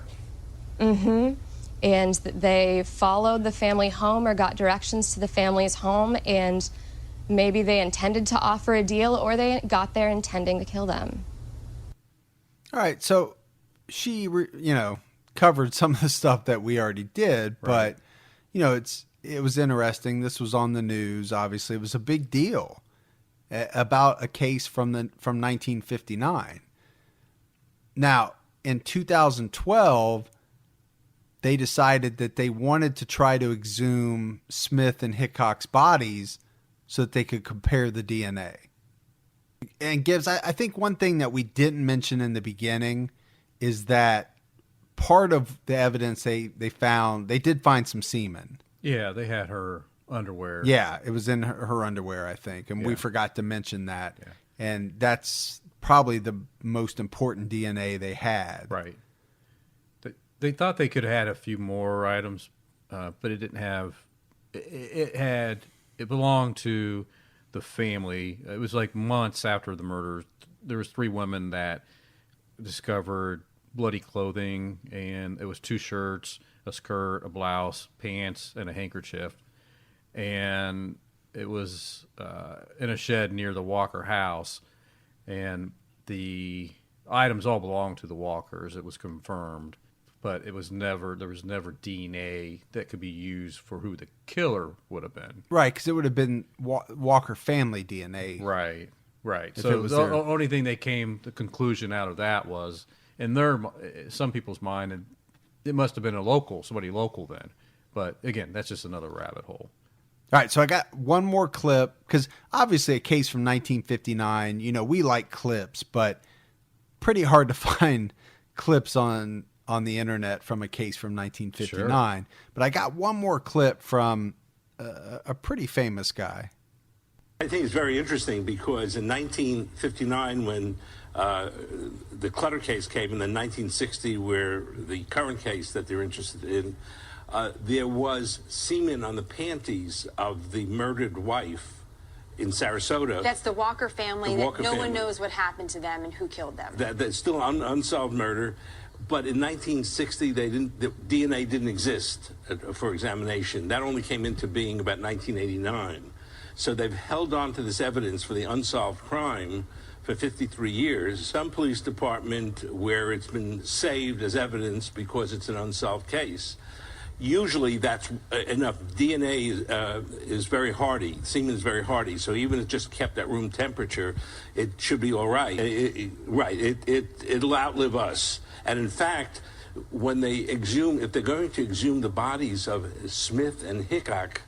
Mm-hmm. And they followed the family home or got directions to the family's home, and maybe they intended to offer a deal or they got there intending to kill them. All right, so she, covered some of the stuff that we already did, Right. but, it was interesting. This was on the news, obviously. It was a big deal about a case from 1959. Now, in 2012, they decided that they wanted to try to exhume Smith and Hickok's bodies so that they could compare the DNA. And Gibbs, I think one thing that we didn't mention in the beginning is that part of the evidence they found, they did find some semen. Yeah, they had her underwear. Yeah, it was in her underwear, I think, and we Yeah. forgot to mention that. Yeah. And that's probably the most important DNA they had. Right. They thought they could have had a few more items, but it didn't have. It belonged to the family. It was like months after the murder. There was 3 women that discovered bloody clothing, and it was 2 shirts, a skirt, a blouse, pants, and a handkerchief. And it was in a shed near the Walker house, and the items all belonged to the Walkers. It was confirmed, but there was never DNA that could be used for who the killer would have been. Right, because it would have been Walker family DNA. Right. If So it was the their- only thing the conclusion out of that was, in some people's mind, it must have been somebody local then. But again, that's just another rabbit hole. All right, so I got one more clip, because obviously a case from 1959, we like clips, but pretty hard to find clips on the internet from a case from 1959. Sure. But I got one more clip from a pretty famous guy. I think it's very interesting because in 1959, when the Clutter case came, and then 1960, where the current case that they're interested in, there was semen on the panties of the murdered wife in Sarasota. That's the Walker family. The Walker no family. one knows what happened to them and who killed them. That's still unsolved murder. But in 1960, the DNA didn't exist for examination. That only came into being about 1989. So they've held on to this evidence for the unsolved crime for 53 years. Some police department where it's been saved as evidence because it's an unsolved case. Usually that's enough. DNA is very hardy. Semen is very hardy. So even if it's just kept at room temperature, it should be all right. It'll outlive us. And in fact, when if they're going to exhume the bodies of Smith and Hickok,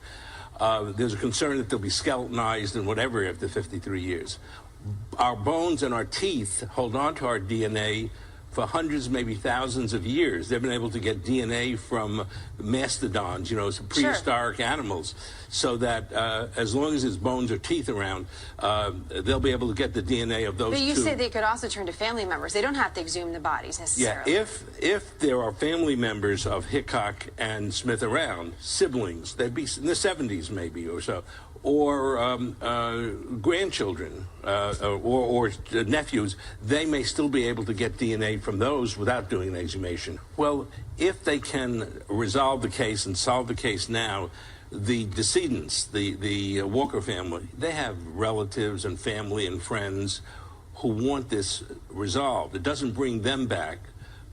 there's a concern that they'll be skeletonized and whatever after 53 years. Our bones and our teeth hold on to our DNA for hundreds, maybe thousands of years. They've been able to get DNA from mastodons, some prehistoric animals, so that as long as his bones or teeth around, they'll be able to get the DNA of those two. But you say they could also turn to family members. They don't have to exhume the bodies necessarily. Yeah, if there are family members of Hickok and Smith around, siblings, they'd be in the 70s maybe or so, or grandchildren or nephews, they may still be able to get DNA from those without doing an exhumation. Well, if they can resolve the case and solve the case now, the decedents, the Walker family, they have relatives and family and friends who want this resolved. It doesn't bring them back,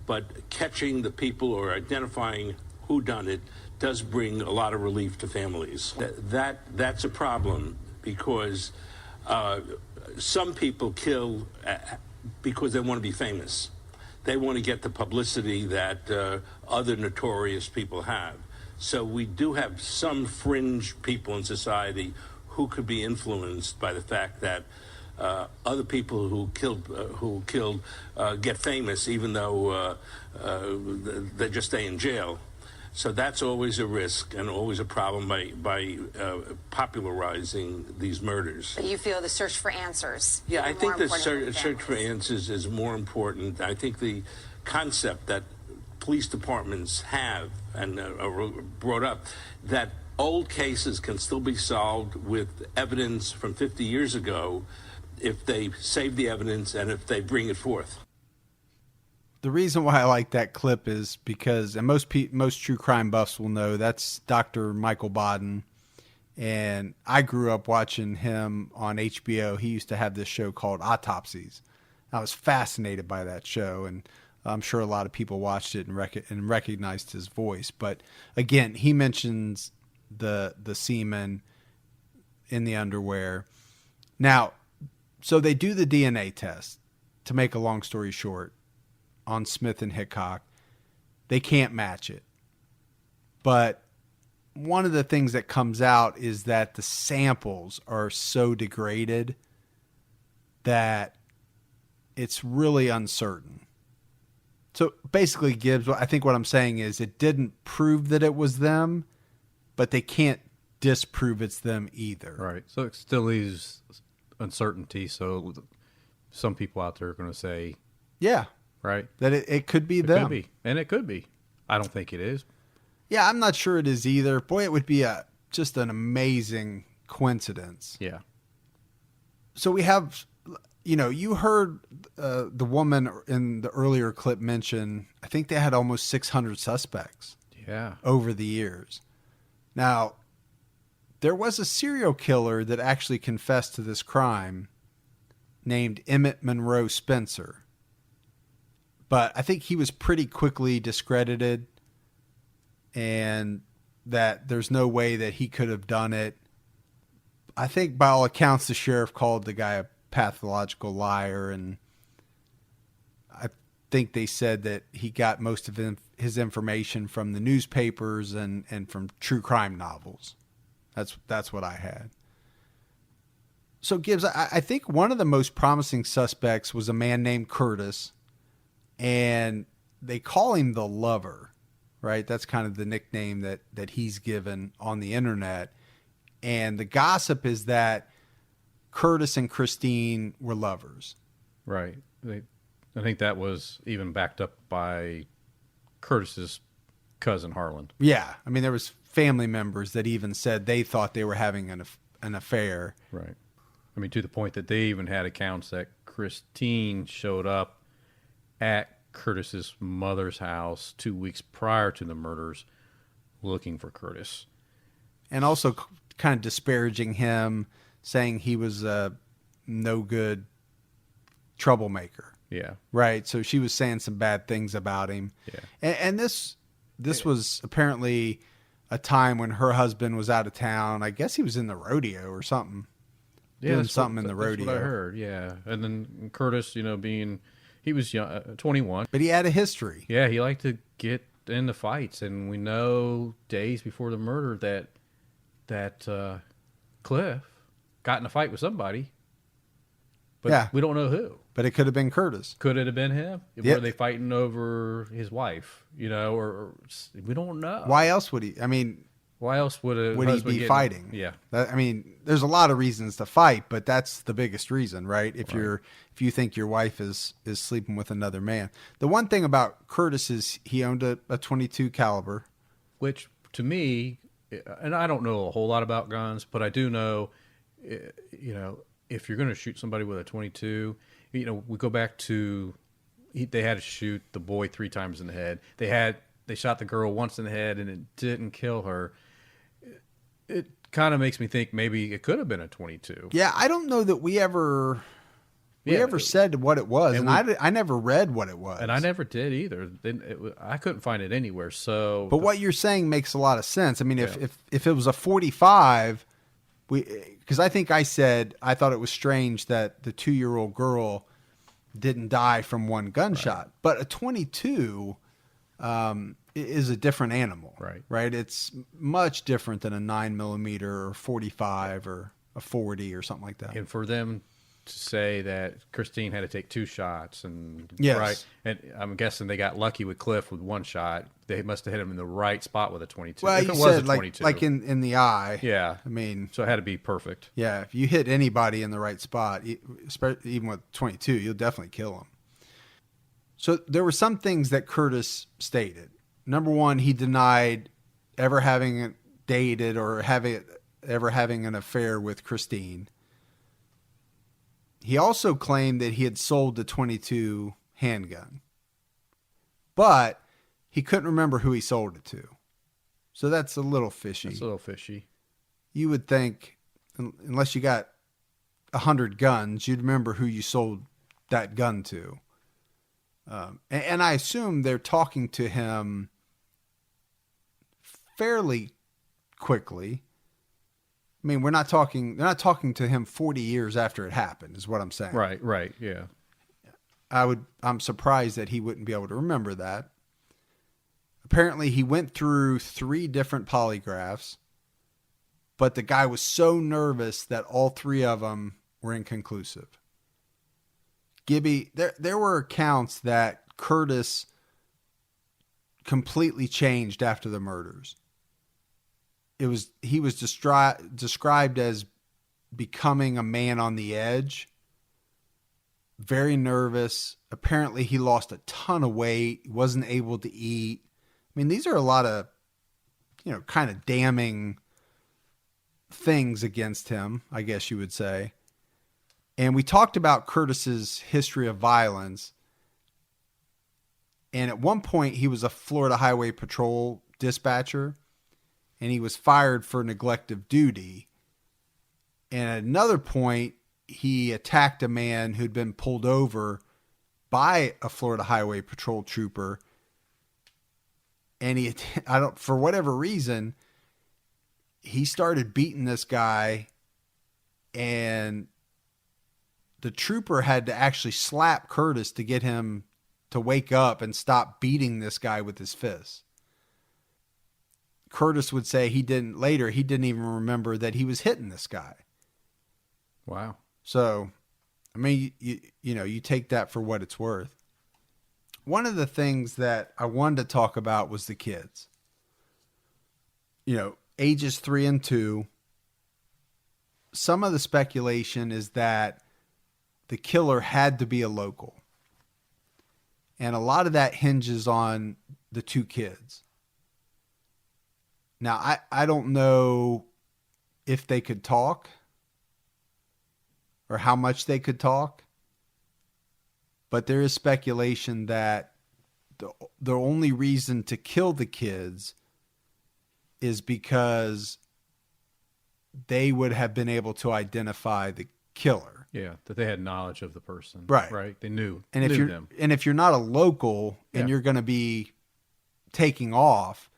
but catching the people or identifying who done it does bring a lot of relief to families. That's a problem because some people kill because they want to be famous. They want to get the publicity that other notorious people have. So we do have some fringe people in society who could be influenced by the fact that other people who killed get famous, even though they just stay in jail. So that's always a risk and always a problem by popularizing these murders. But you feel the search for answers. Yeah, I think the search for answers is more important. I think the concept that police departments have and are brought up that old cases can still be solved with evidence from 50 years ago if they save the evidence and if they bring it forth. The reason why I like that clip is because, and most true crime buffs will know, that's Dr. Michael Baden. And I grew up watching him on HBO. He used to have this show called Autopsies. I was fascinated by that show, and I'm sure a lot of people watched it and recognized his voice. But again, he mentions the semen in the underwear. Now, so they do the DNA test, to make a long story short, on Smith and Hickok. They can't match it. But one of the things that comes out is that the samples are so degraded that it's really uncertain. So basically, Gibbs, I think what I'm saying is it didn't prove that it was them, but they can't disprove it's them either. Right. So it still leaves uncertainty. So some people out there are going to say, Yeah, right, that it could be it them. could be, and it could be. I don't think it is. Yeah, I'm not sure it is either. Boy, it would be just an amazing coincidence. Yeah. So we have, you heard the woman in the earlier clip mention, I think they had almost 600 suspects Yeah. over the years. Now, there was a serial killer that actually confessed to this crime named Emmett Monroe Spencer. But I think he was pretty quickly discredited, and that there's no way that he could have done it. I think by all accounts, the sheriff called the guy a pathological liar, and I think they said that he got most of his information from the newspapers and from true crime novels. That's what I had. So Gibbs, I think one of the most promising suspects was a man named Curtis, and they call him the Lover, right? That's kind of the nickname that he's given on the internet. And the gossip is that Curtis and Christine were lovers. Right. I think that was even backed up by Curtis's cousin Harlan. Yeah. I mean, there was family members that even said they thought they were having an affair. Right. I mean, to the point that they even had accounts that Christine showed up at Curtis's mother's house 2 weeks prior to the murders looking for Curtis. And also kind of disparaging him, saying he was a no good troublemaker. Yeah. Right. So she was saying some bad things about him. Yeah. And this was apparently a time when her husband was out of town. I guess he was in the rodeo or something. Yeah, Doing that's something in the rodeo. That's what I heard. Yeah. And then Curtis, he was young, 21. But he had a history. Yeah, he liked to get into fights, and we know days before the murder that Cliff got in a fight with somebody. But Yeah. we don't know who. But it could have been Curtis. Could it have been him? Yep. Were they fighting over his wife? Or we don't know. Why else would he? I mean, Why else would he be fighting? Yeah. I mean, there's a lot of reasons to fight, but that's the biggest reason, right? If you think your wife is sleeping with another man. The one thing about Curtis is he owned a .22 caliber, Which to me, and I don't know a whole lot about guns, but I do know, if you're going to shoot somebody with a .22, we go back to they had to shoot the boy 3 times in the head. They shot the girl once in the head and it didn't kill her. It kind of makes me think maybe it could have been a .22. Yeah, I don't know that we ever said what it was, and I never read what it was, And I never did either. I couldn't find it anywhere. So, But what you're saying makes a lot of sense. I mean, if it was a .45, because I think I said I thought it was strange that the 2-year-old girl didn't die from one gunshot, Right. but a .22 is a different animal, Right. Right? It's much different than a 9mm or 45 or a 40 or something like that. and for them to say that Christine had to take 2 shots, and Yes. right, and I'm guessing they got lucky with Cliff with 1 shot. They must have hit him in the right spot with a .22. Well, if you it was said a like 22. like in the eye. Yeah. I mean, So it had to be perfect. yeah, if you hit anybody in the right spot, even with .22, you'll definitely kill them. So there were some things that Curtis stated. Number one, he denied ever having dated or ever having an affair with Christine. He also claimed that he had sold the .22 handgun, but he couldn't remember who he sold it to. So that's a little fishy. It's a little fishy. You would think, unless you got 100 guns, you'd remember who you sold that gun to. And I assume they're talking to him fairly quickly. I mean, they're not talking to him 40 years after it happened, is what I'm saying. Right, yeah. I'm surprised that he wouldn't be able to remember that. Apparently, he went through 3 different polygraphs, but the guy was so nervous that all 3 of them were inconclusive. Gibby, there were accounts that Curtis completely changed after the murders. he was described as becoming a man on the edge, very nervous. Apparently he lost a ton of weight, wasn't able to eat. I mean, these are a lot of, kind of damning things against him, I guess you would say. And we talked about Curtis's history of violence. And at one point he was a Florida Highway Patrol dispatcher, and he was fired for neglect of duty. And at another point, he attacked a man who'd been pulled over by a Florida Highway Patrol trooper. And for whatever reason, he started beating this guy, and the trooper had to actually slap Curtis to get him to wake up and stop beating this guy with his fists. Curtis would say he didn't even remember that he was hitting this guy. Wow. So, I mean, you take that for what it's worth. One of the things that I wanted to talk about was the kids. Ages 3 and 2. Some of the speculation is that the killer had to be a local. And a lot of that hinges on the 2 kids. Now, I don't know if they could talk or how much they could talk, but there is speculation that the only reason to kill the kids is because they would have been able to identify the killer. Yeah, that they had knowledge of the person. Right. Right. They knew. And if you're not a local and you're going to be taking off,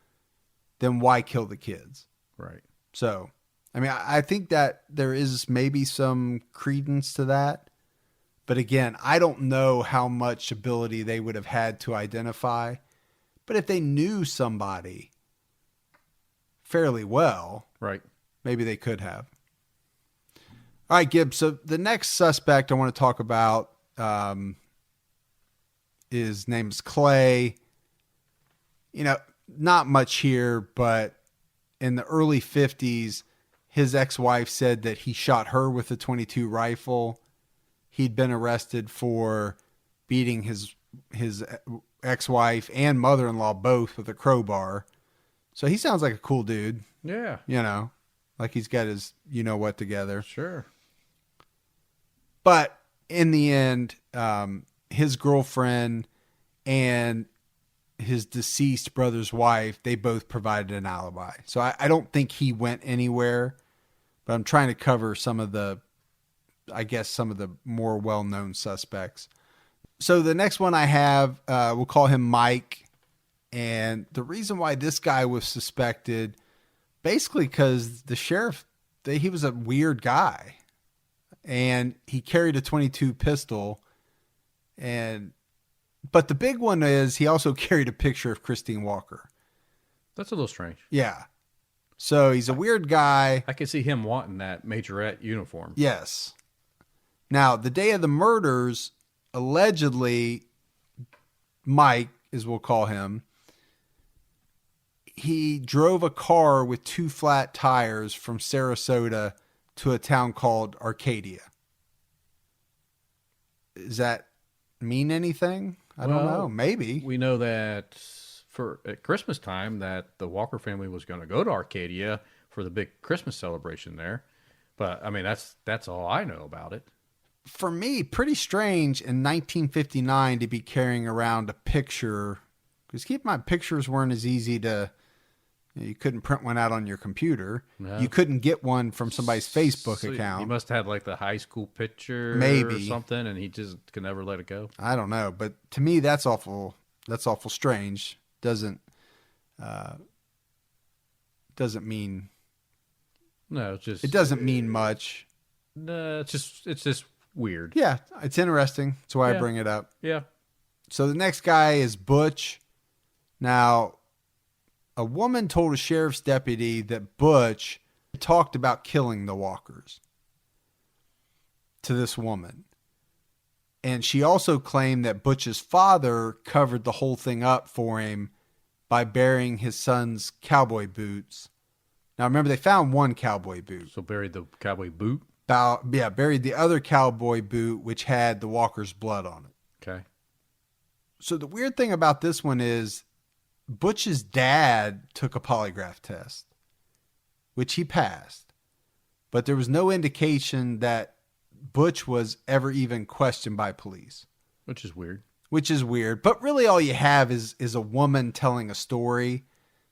then why kill the kids? Right. So, I mean, I think that there is maybe some credence to that. But again, I don't know how much ability they would have had to identify. But if they knew somebody fairly well, right, maybe they could have. All right, Gibbs. So the next suspect I want to talk about, his name is Clay. Not much here, but in the early 50s, his ex-wife said that he shot her with a .22 rifle. He'd been arrested for beating his ex-wife and mother-in-law both with a crowbar. So he sounds like a cool dude. Yeah. Like he's got his what together. Sure. But in the end, his girlfriend and his deceased brother's wife, they both provided an alibi. So I don't think he went anywhere, but I'm trying to cover some of the more well-known suspects. So the next one I have, we'll call him Mike. And the reason why this guy was suspected, basically because the sheriff, he was a weird guy. And he carried a .22 pistol. But the big one is he also carried a picture of Christine Walker. That's a little strange. Yeah. So he's a weird guy. I could see him wanting that majorette uniform. Yes. Now, the day of the murders, allegedly, Mike, as we'll call him, he drove a car with 2 flat tires from Sarasota to a town called Arcadia. Does that mean anything? I don't know. Maybe. We know that at Christmas time that the Walker family was going to go to Arcadia for the big Christmas celebration there. But I mean, that's all I know about it. For me, pretty strange in 1959 to be carrying around a picture, because keep in mind, pictures weren't as easy to, you couldn't print one out on your computer. No. You couldn't get one from somebody's Facebook account. He must have had like the high school picture maybe, or something, and he just could never let it go. I don't know, but to me, that's awful strange. Doesn't mean, no, it's just, it doesn't mean much. No, it's just weird. Yeah, it's interesting. That's why I bring it up. Yeah. So the next guy is Butch. Now, a woman told a sheriff's deputy that Butch talked about killing the Walkers to this woman. And she also claimed that Butch's father covered the whole thing up for him by burying his son's cowboy boots Now, remember, they found one cowboy boot. So buried the cowboy boot. Buried the other cowboy boot, which had the walker's blood on it. Okay. So the weird thing about this one is Butch's dad took a polygraph test, which he passed. But there was no indication that Butch was ever even questioned by police. Which is weird. But really all you have is a woman telling a story.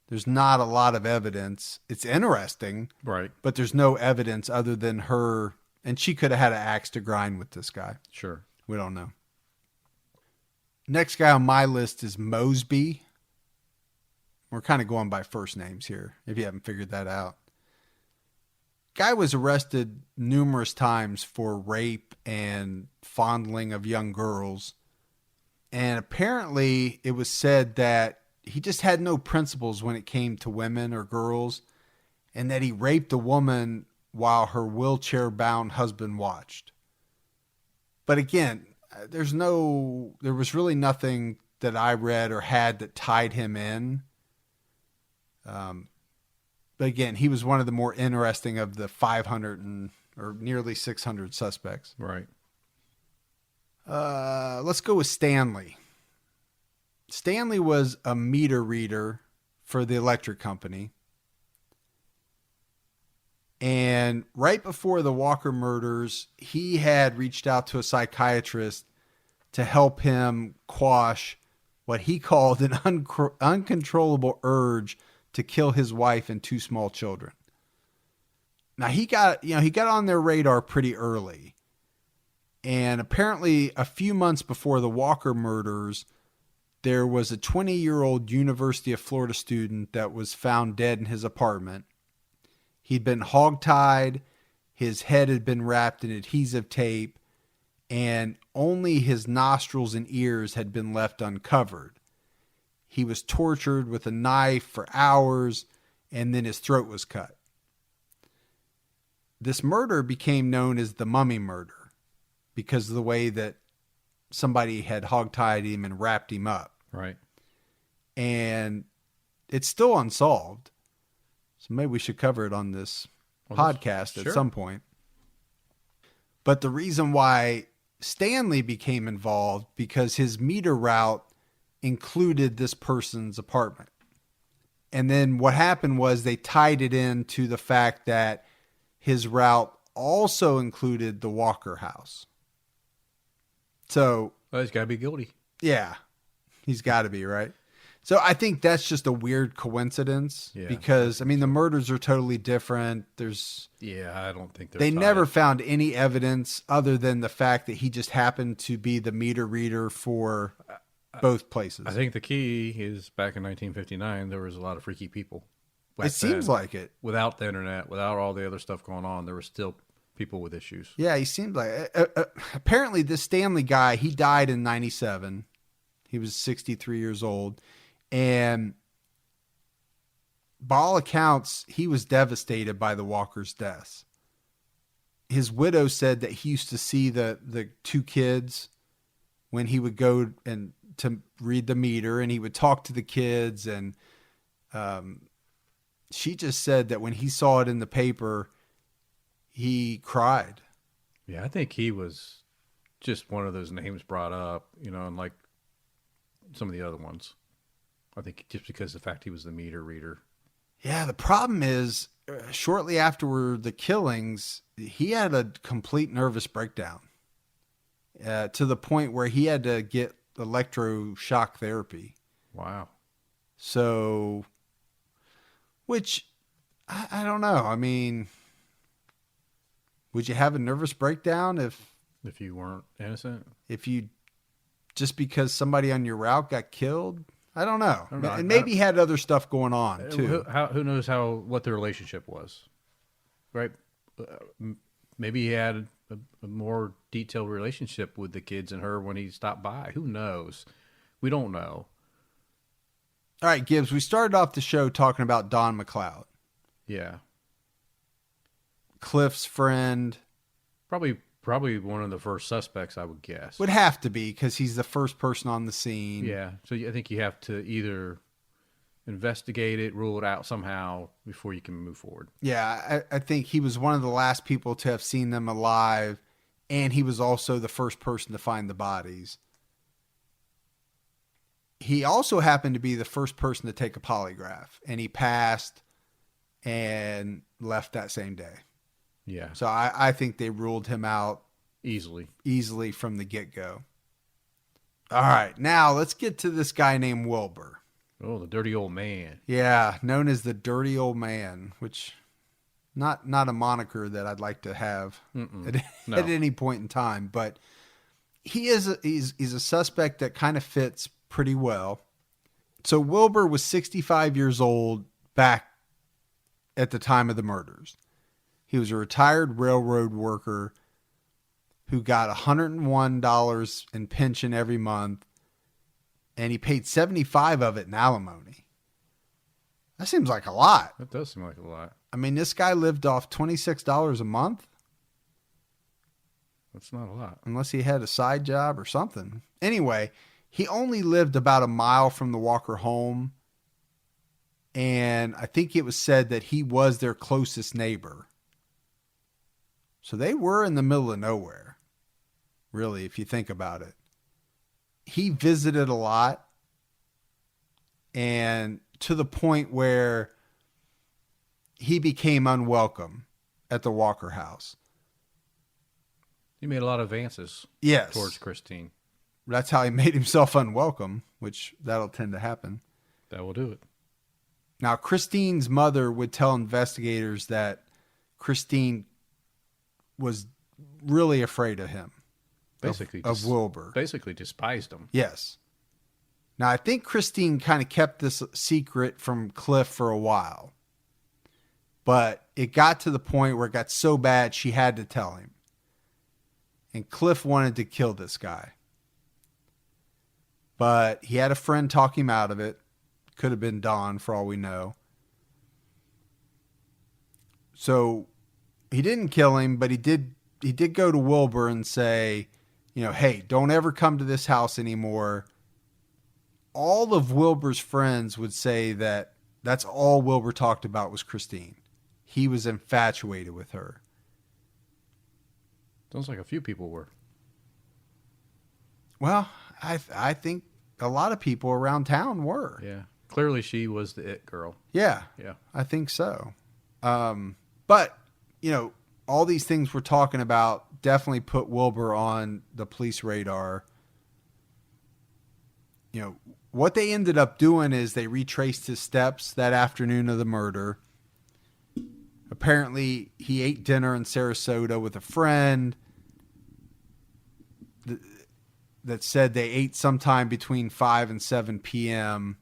There's not a lot of evidence. It's interesting. Right. But there's no evidence other than her. And she could have had an axe to grind with this guy. Sure. We don't know. Next guy on my list is Mosby. We're kind of going by first names here, if you haven't figured that out. Guy was arrested numerous times for rape and fondling of young girls. And apparently it was said that he just had no principles when it came to women or girls, and that he raped a woman while her wheelchair-bound husband watched. But again, there was really nothing that I read or had that tied him in. But again, he was one of the more interesting of the 500 or nearly 600 suspects. Right. Let's go with Stanley. Stanley was a meter reader for the electric company. And right before the Walker murders, he had reached out to a psychiatrist to help him quash what he called an uncontrollable urge to kill his wife and two small children. Now he got on their radar pretty early. And apparently a few months before the Walker murders, there was a 20-year-old University of Florida student that was found dead in his apartment. He'd been hogtied, his head had been wrapped in adhesive tape, and only his nostrils and ears had been left uncovered. He was tortured with a knife for hours, and then his throat was cut. This murder became known as the mummy murder because of the way that somebody had hogtied him and wrapped him up. Right. And it's still unsolved. So maybe we should cover it on this podcast at some point. But the reason why Stanley became involved because his meter route included this person's apartment. And then what happened was they tied it into the fact that his route also included the Walker house. So, Well, he's got to be guilty. yeah, he's got to be, right? So I think that's just a weird coincidence because, I mean, the murders are totally different. I don't think they never found any evidence other than the fact that he just happened to be the meter reader for both places. I think the key is back in 1959, there was a lot of freaky people. It seems like it. Without the internet, without all the other stuff going on, there were still people with issues. Yeah, he seemed like apparently this Stanley guy, he died in 97. He was 63 years old. And by all accounts, he was devastated by the Walker's deaths. His widow said that he used to see the two kids when he would go and to read the meter, and he would talk to the kids. And she just said that when he saw it in the paper, he cried. Yeah, I think he was just one of those names brought up, and like some of the other ones. I think just because of the fact he was the meter reader. Yeah, the problem is shortly after the killings, he had a complete nervous breakdown to the point where he had to get electroshock therapy. Wow. So, which, I don't know. I mean, would you have a nervous breakdown if you weren't innocent? If you, just because somebody on your route got killed? I don't know. And maybe maybe he had other stuff going on too. Who knows what the relationship was, right? Maybe he had a more detailed relationship with the kids and her when he stopped by. Who knows? We don't know. All right, Gibbs, we started off the show talking about Don McLeod. Yeah. Cliff's friend. Probably one of the first suspects, I would guess. Would have to be because he's the first person on the scene. Yeah. So I think you have to either, investigate it, rule it out somehow before you can move forward. Yeah, I think he was one of the last people to have seen them alive, and he was also the first person to find the bodies. He also happened to be the first person to take a polygraph, and he passed and left that same day. Yeah. So I think they ruled him out easily from the get-go. All right, now let's get to this guy named Wilbur. Oh, the dirty old man. Yeah, known as the dirty old man, which not a moniker that I'd like to have at any point in time, but he's a suspect that kind of fits pretty well. So Wilbur was 65 years old back at the time of the murders. He was a retired railroad worker who got $101 in pension every month, and he paid $75 of it in alimony. That seems like a lot. That does seem like a lot. I mean, this guy lived off $26 a month. That's not a lot. Unless he had a side job or something. Anyway, he only lived about a mile from the Walker home, and I think it was said that he was their closest neighbor. So they were in the middle of nowhere, really, if you think about it. He visited a lot, and to the point where he became unwelcome at the Walker house. He made a lot of advances towards Christine. That's how he made himself unwelcome, which that'll tend to happen. That will do it. Now, Christine's mother would tell investigators that Christine was really afraid of him. Basically, of Wilbur. Basically despised him. Yes. Now, I think Christine kind of kept this secret from Cliff for a while. But it got to the point where it got so bad she had to tell him. And Cliff wanted to kill this guy. But he had a friend talk him out of it. Could have been Don, for all we know. So he didn't kill him, but he did go to Wilbur and say, you know, hey, don't ever come to this house anymore. All of Wilbur's friends would say that that's all Wilbur talked about was Christine. He was infatuated with her. Sounds like a few people were. Well, I think a lot of people around town were. Yeah. Clearly she was the it girl. Yeah. Yeah. I think so. But, you know, all these things we're talking about definitely put Wilbur on the police radar. You know, what they ended up doing is they retraced his steps that afternoon of the murder. Apparently, he ate dinner in Sarasota with a friend that said they ate sometime between 5 and 7 p.m.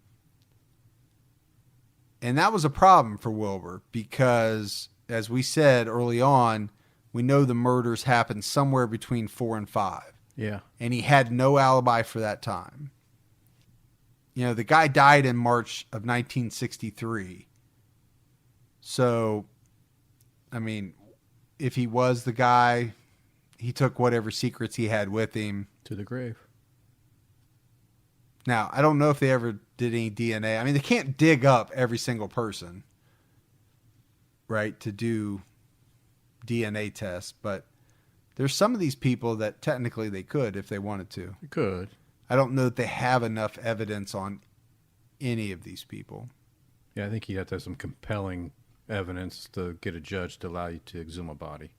And that was a problem for Wilbur because, as we said early on, we know the murders happened somewhere between 4 and 5. Yeah. And he had no alibi for that time. You know, the guy died in March of 1963. So, I mean, if he was the guy, he took whatever secrets he had with him to the grave. Now, I don't know if they ever did any DNA. I mean, they can't dig up every single person, right, to do DNA tests, but there's some of these people that technically they could if they wanted to. They could. I don't know that they have enough evidence on any of these people. Yeah, I think you have to have some compelling evidence to get a judge to allow you to exhume a body.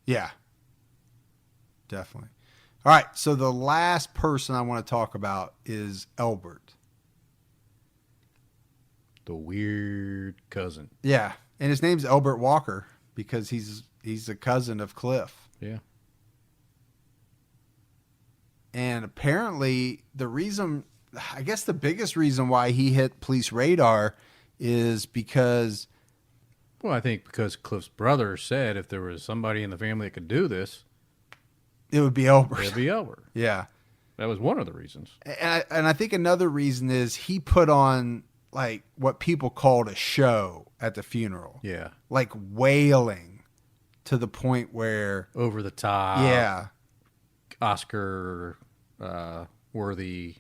Yeah, definitely. All right, so the last person I want to talk about is Elbert. The weird cousin. Yeah, and his name's Elbert Walker because he's a cousin of Cliff. Yeah. And apparently the biggest reason why he hit police radar is because... Well, I think because Cliff's brother said if there was somebody in the family that could do this... It would be Elbert. It would be Elbert. Yeah. That was one of the reasons. And I think another reason is he put on like what people called a show at the funeral. Yeah. Like wailing to the point where... Over the top. Yeah. Oscar worthy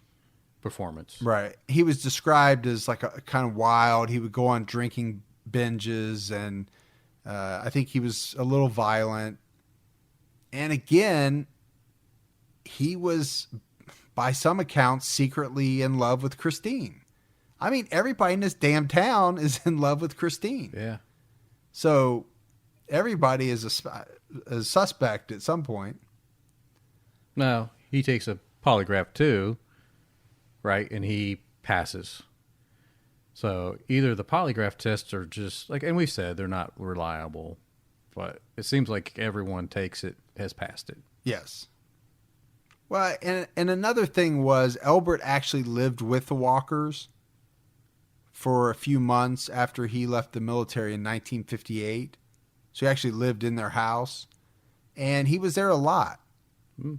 performance. Right. He was described as like a kind of wild. He would go on drinking binges, and I think he was a little violent. And again, he was, by some accounts, secretly in love with Christine. I mean, everybody in this damn town is in love with Christine. Yeah. So everybody is a suspect at some point. Now, he takes a polygraph too, right? And he passes. So either the polygraph tests are just like, and we said they're not reliable, but it seems like everyone takes it, has passed it. Yes. Well, and another thing was Elbert actually lived with the Walkers for a few months after he left the military in 1958. So he actually lived in their house, and he was there a lot.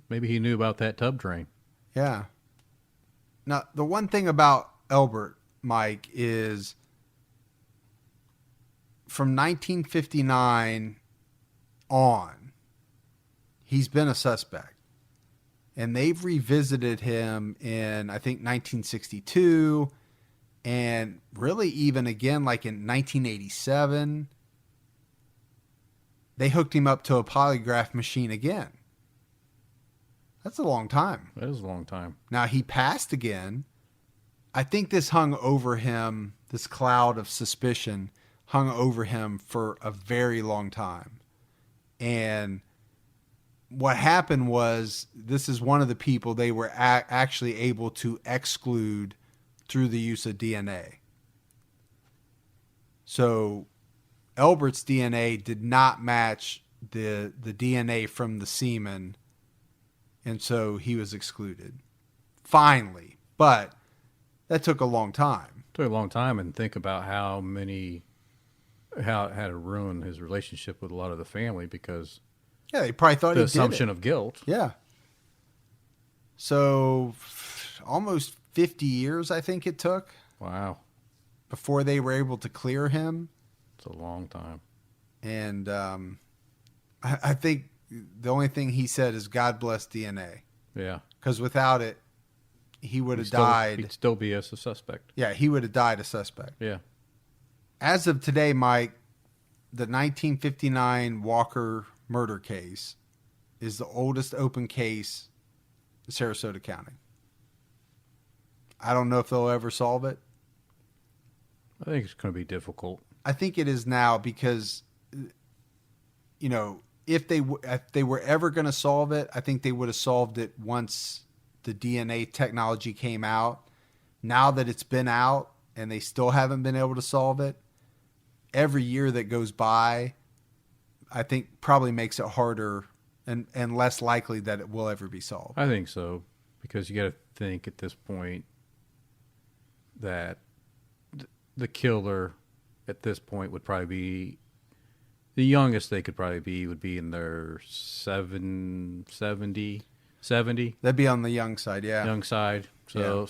Maybe he knew about that tub train. Yeah. Now, the one thing about Elbert, Mike, is from 1959 on, he's been a suspect. And they've revisited him in, I think, 1962, and really even again, like in 1987, they hooked him up to a polygraph machine again. That's a long time. That is a long time. Now, he passed again. I think this hung over him, this cloud of suspicion hung over him for a very long time. And what happened was, this is one of the people they were actually able to exclude through the use of DNA. So Elbert's DNA did not match the DNA from the semen, and so he was excluded. Finally. But that took a long time. It took a long time, and think about how it had to ruin his relationship with a lot of the family because Yeah, they probably thought the he did assumption it. of guilt. Yeah. So almost 50 years, I think it took, Wow. before they were able to clear him. It's a long time. And I think the only thing he said is, God bless DNA. Yeah. Because without it, he would have He'd died. still be as a suspect. Yeah, he would have died a suspect. Yeah. As of today, Mike, the 1959 Walker murder case is the oldest open case in Sarasota County. I don't know if they'll ever solve it. I think it's going to be difficult. I think it is now because, you know, if they were ever going to solve it, I think they would have solved it once the DNA technology came out. Now that it's been out and they still haven't been able to solve it, every year that goes by, I think probably makes it harder and less likely that it will ever be solved. I think so, because you got to think at this point that the killer at this point would probably be, the youngest they could probably be would be in their 70, That'd be on the young side, yeah. young side. So Yeah.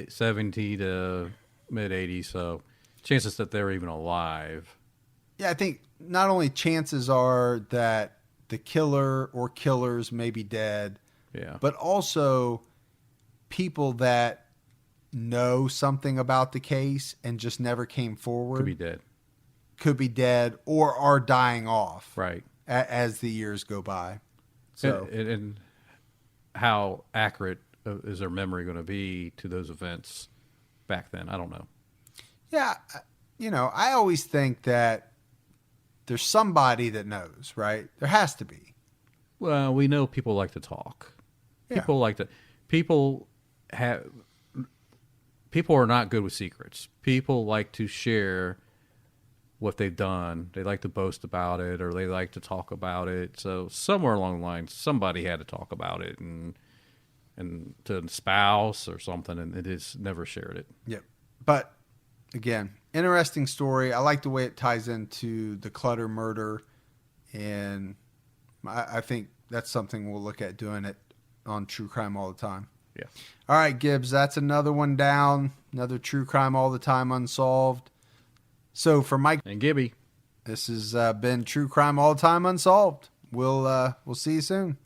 70 to mid 80s. So chances that they're even alive. Yeah, I think not only chances are that the killer or killers may be dead, Yeah. but also people that know something about the case and just never came forward Could be dead. or are dying off Right. as the years go by. So And how accurate is their memory going to be to those events back then? I don't know. yeah, you know, I always think that there's somebody that knows, right? There has to be. Well, we know people like to talk. Yeah. People are not good with secrets. People like to share what they've done. They like to boast about it, or they like to talk about it. So somewhere along the line, somebody had to talk about it and to a spouse or something, and it is never shared it. Yep. But again, interesting story. I like the way it ties into the Clutter murder, and I think that's something we'll look at doing it on True Crime All the Time. Yeah. All right, Gibbs, that's another one down. Another True Crime All the Time Unsolved. So for Mike, And Gibby. this has been True Crime All the Time Unsolved. We'll see you soon.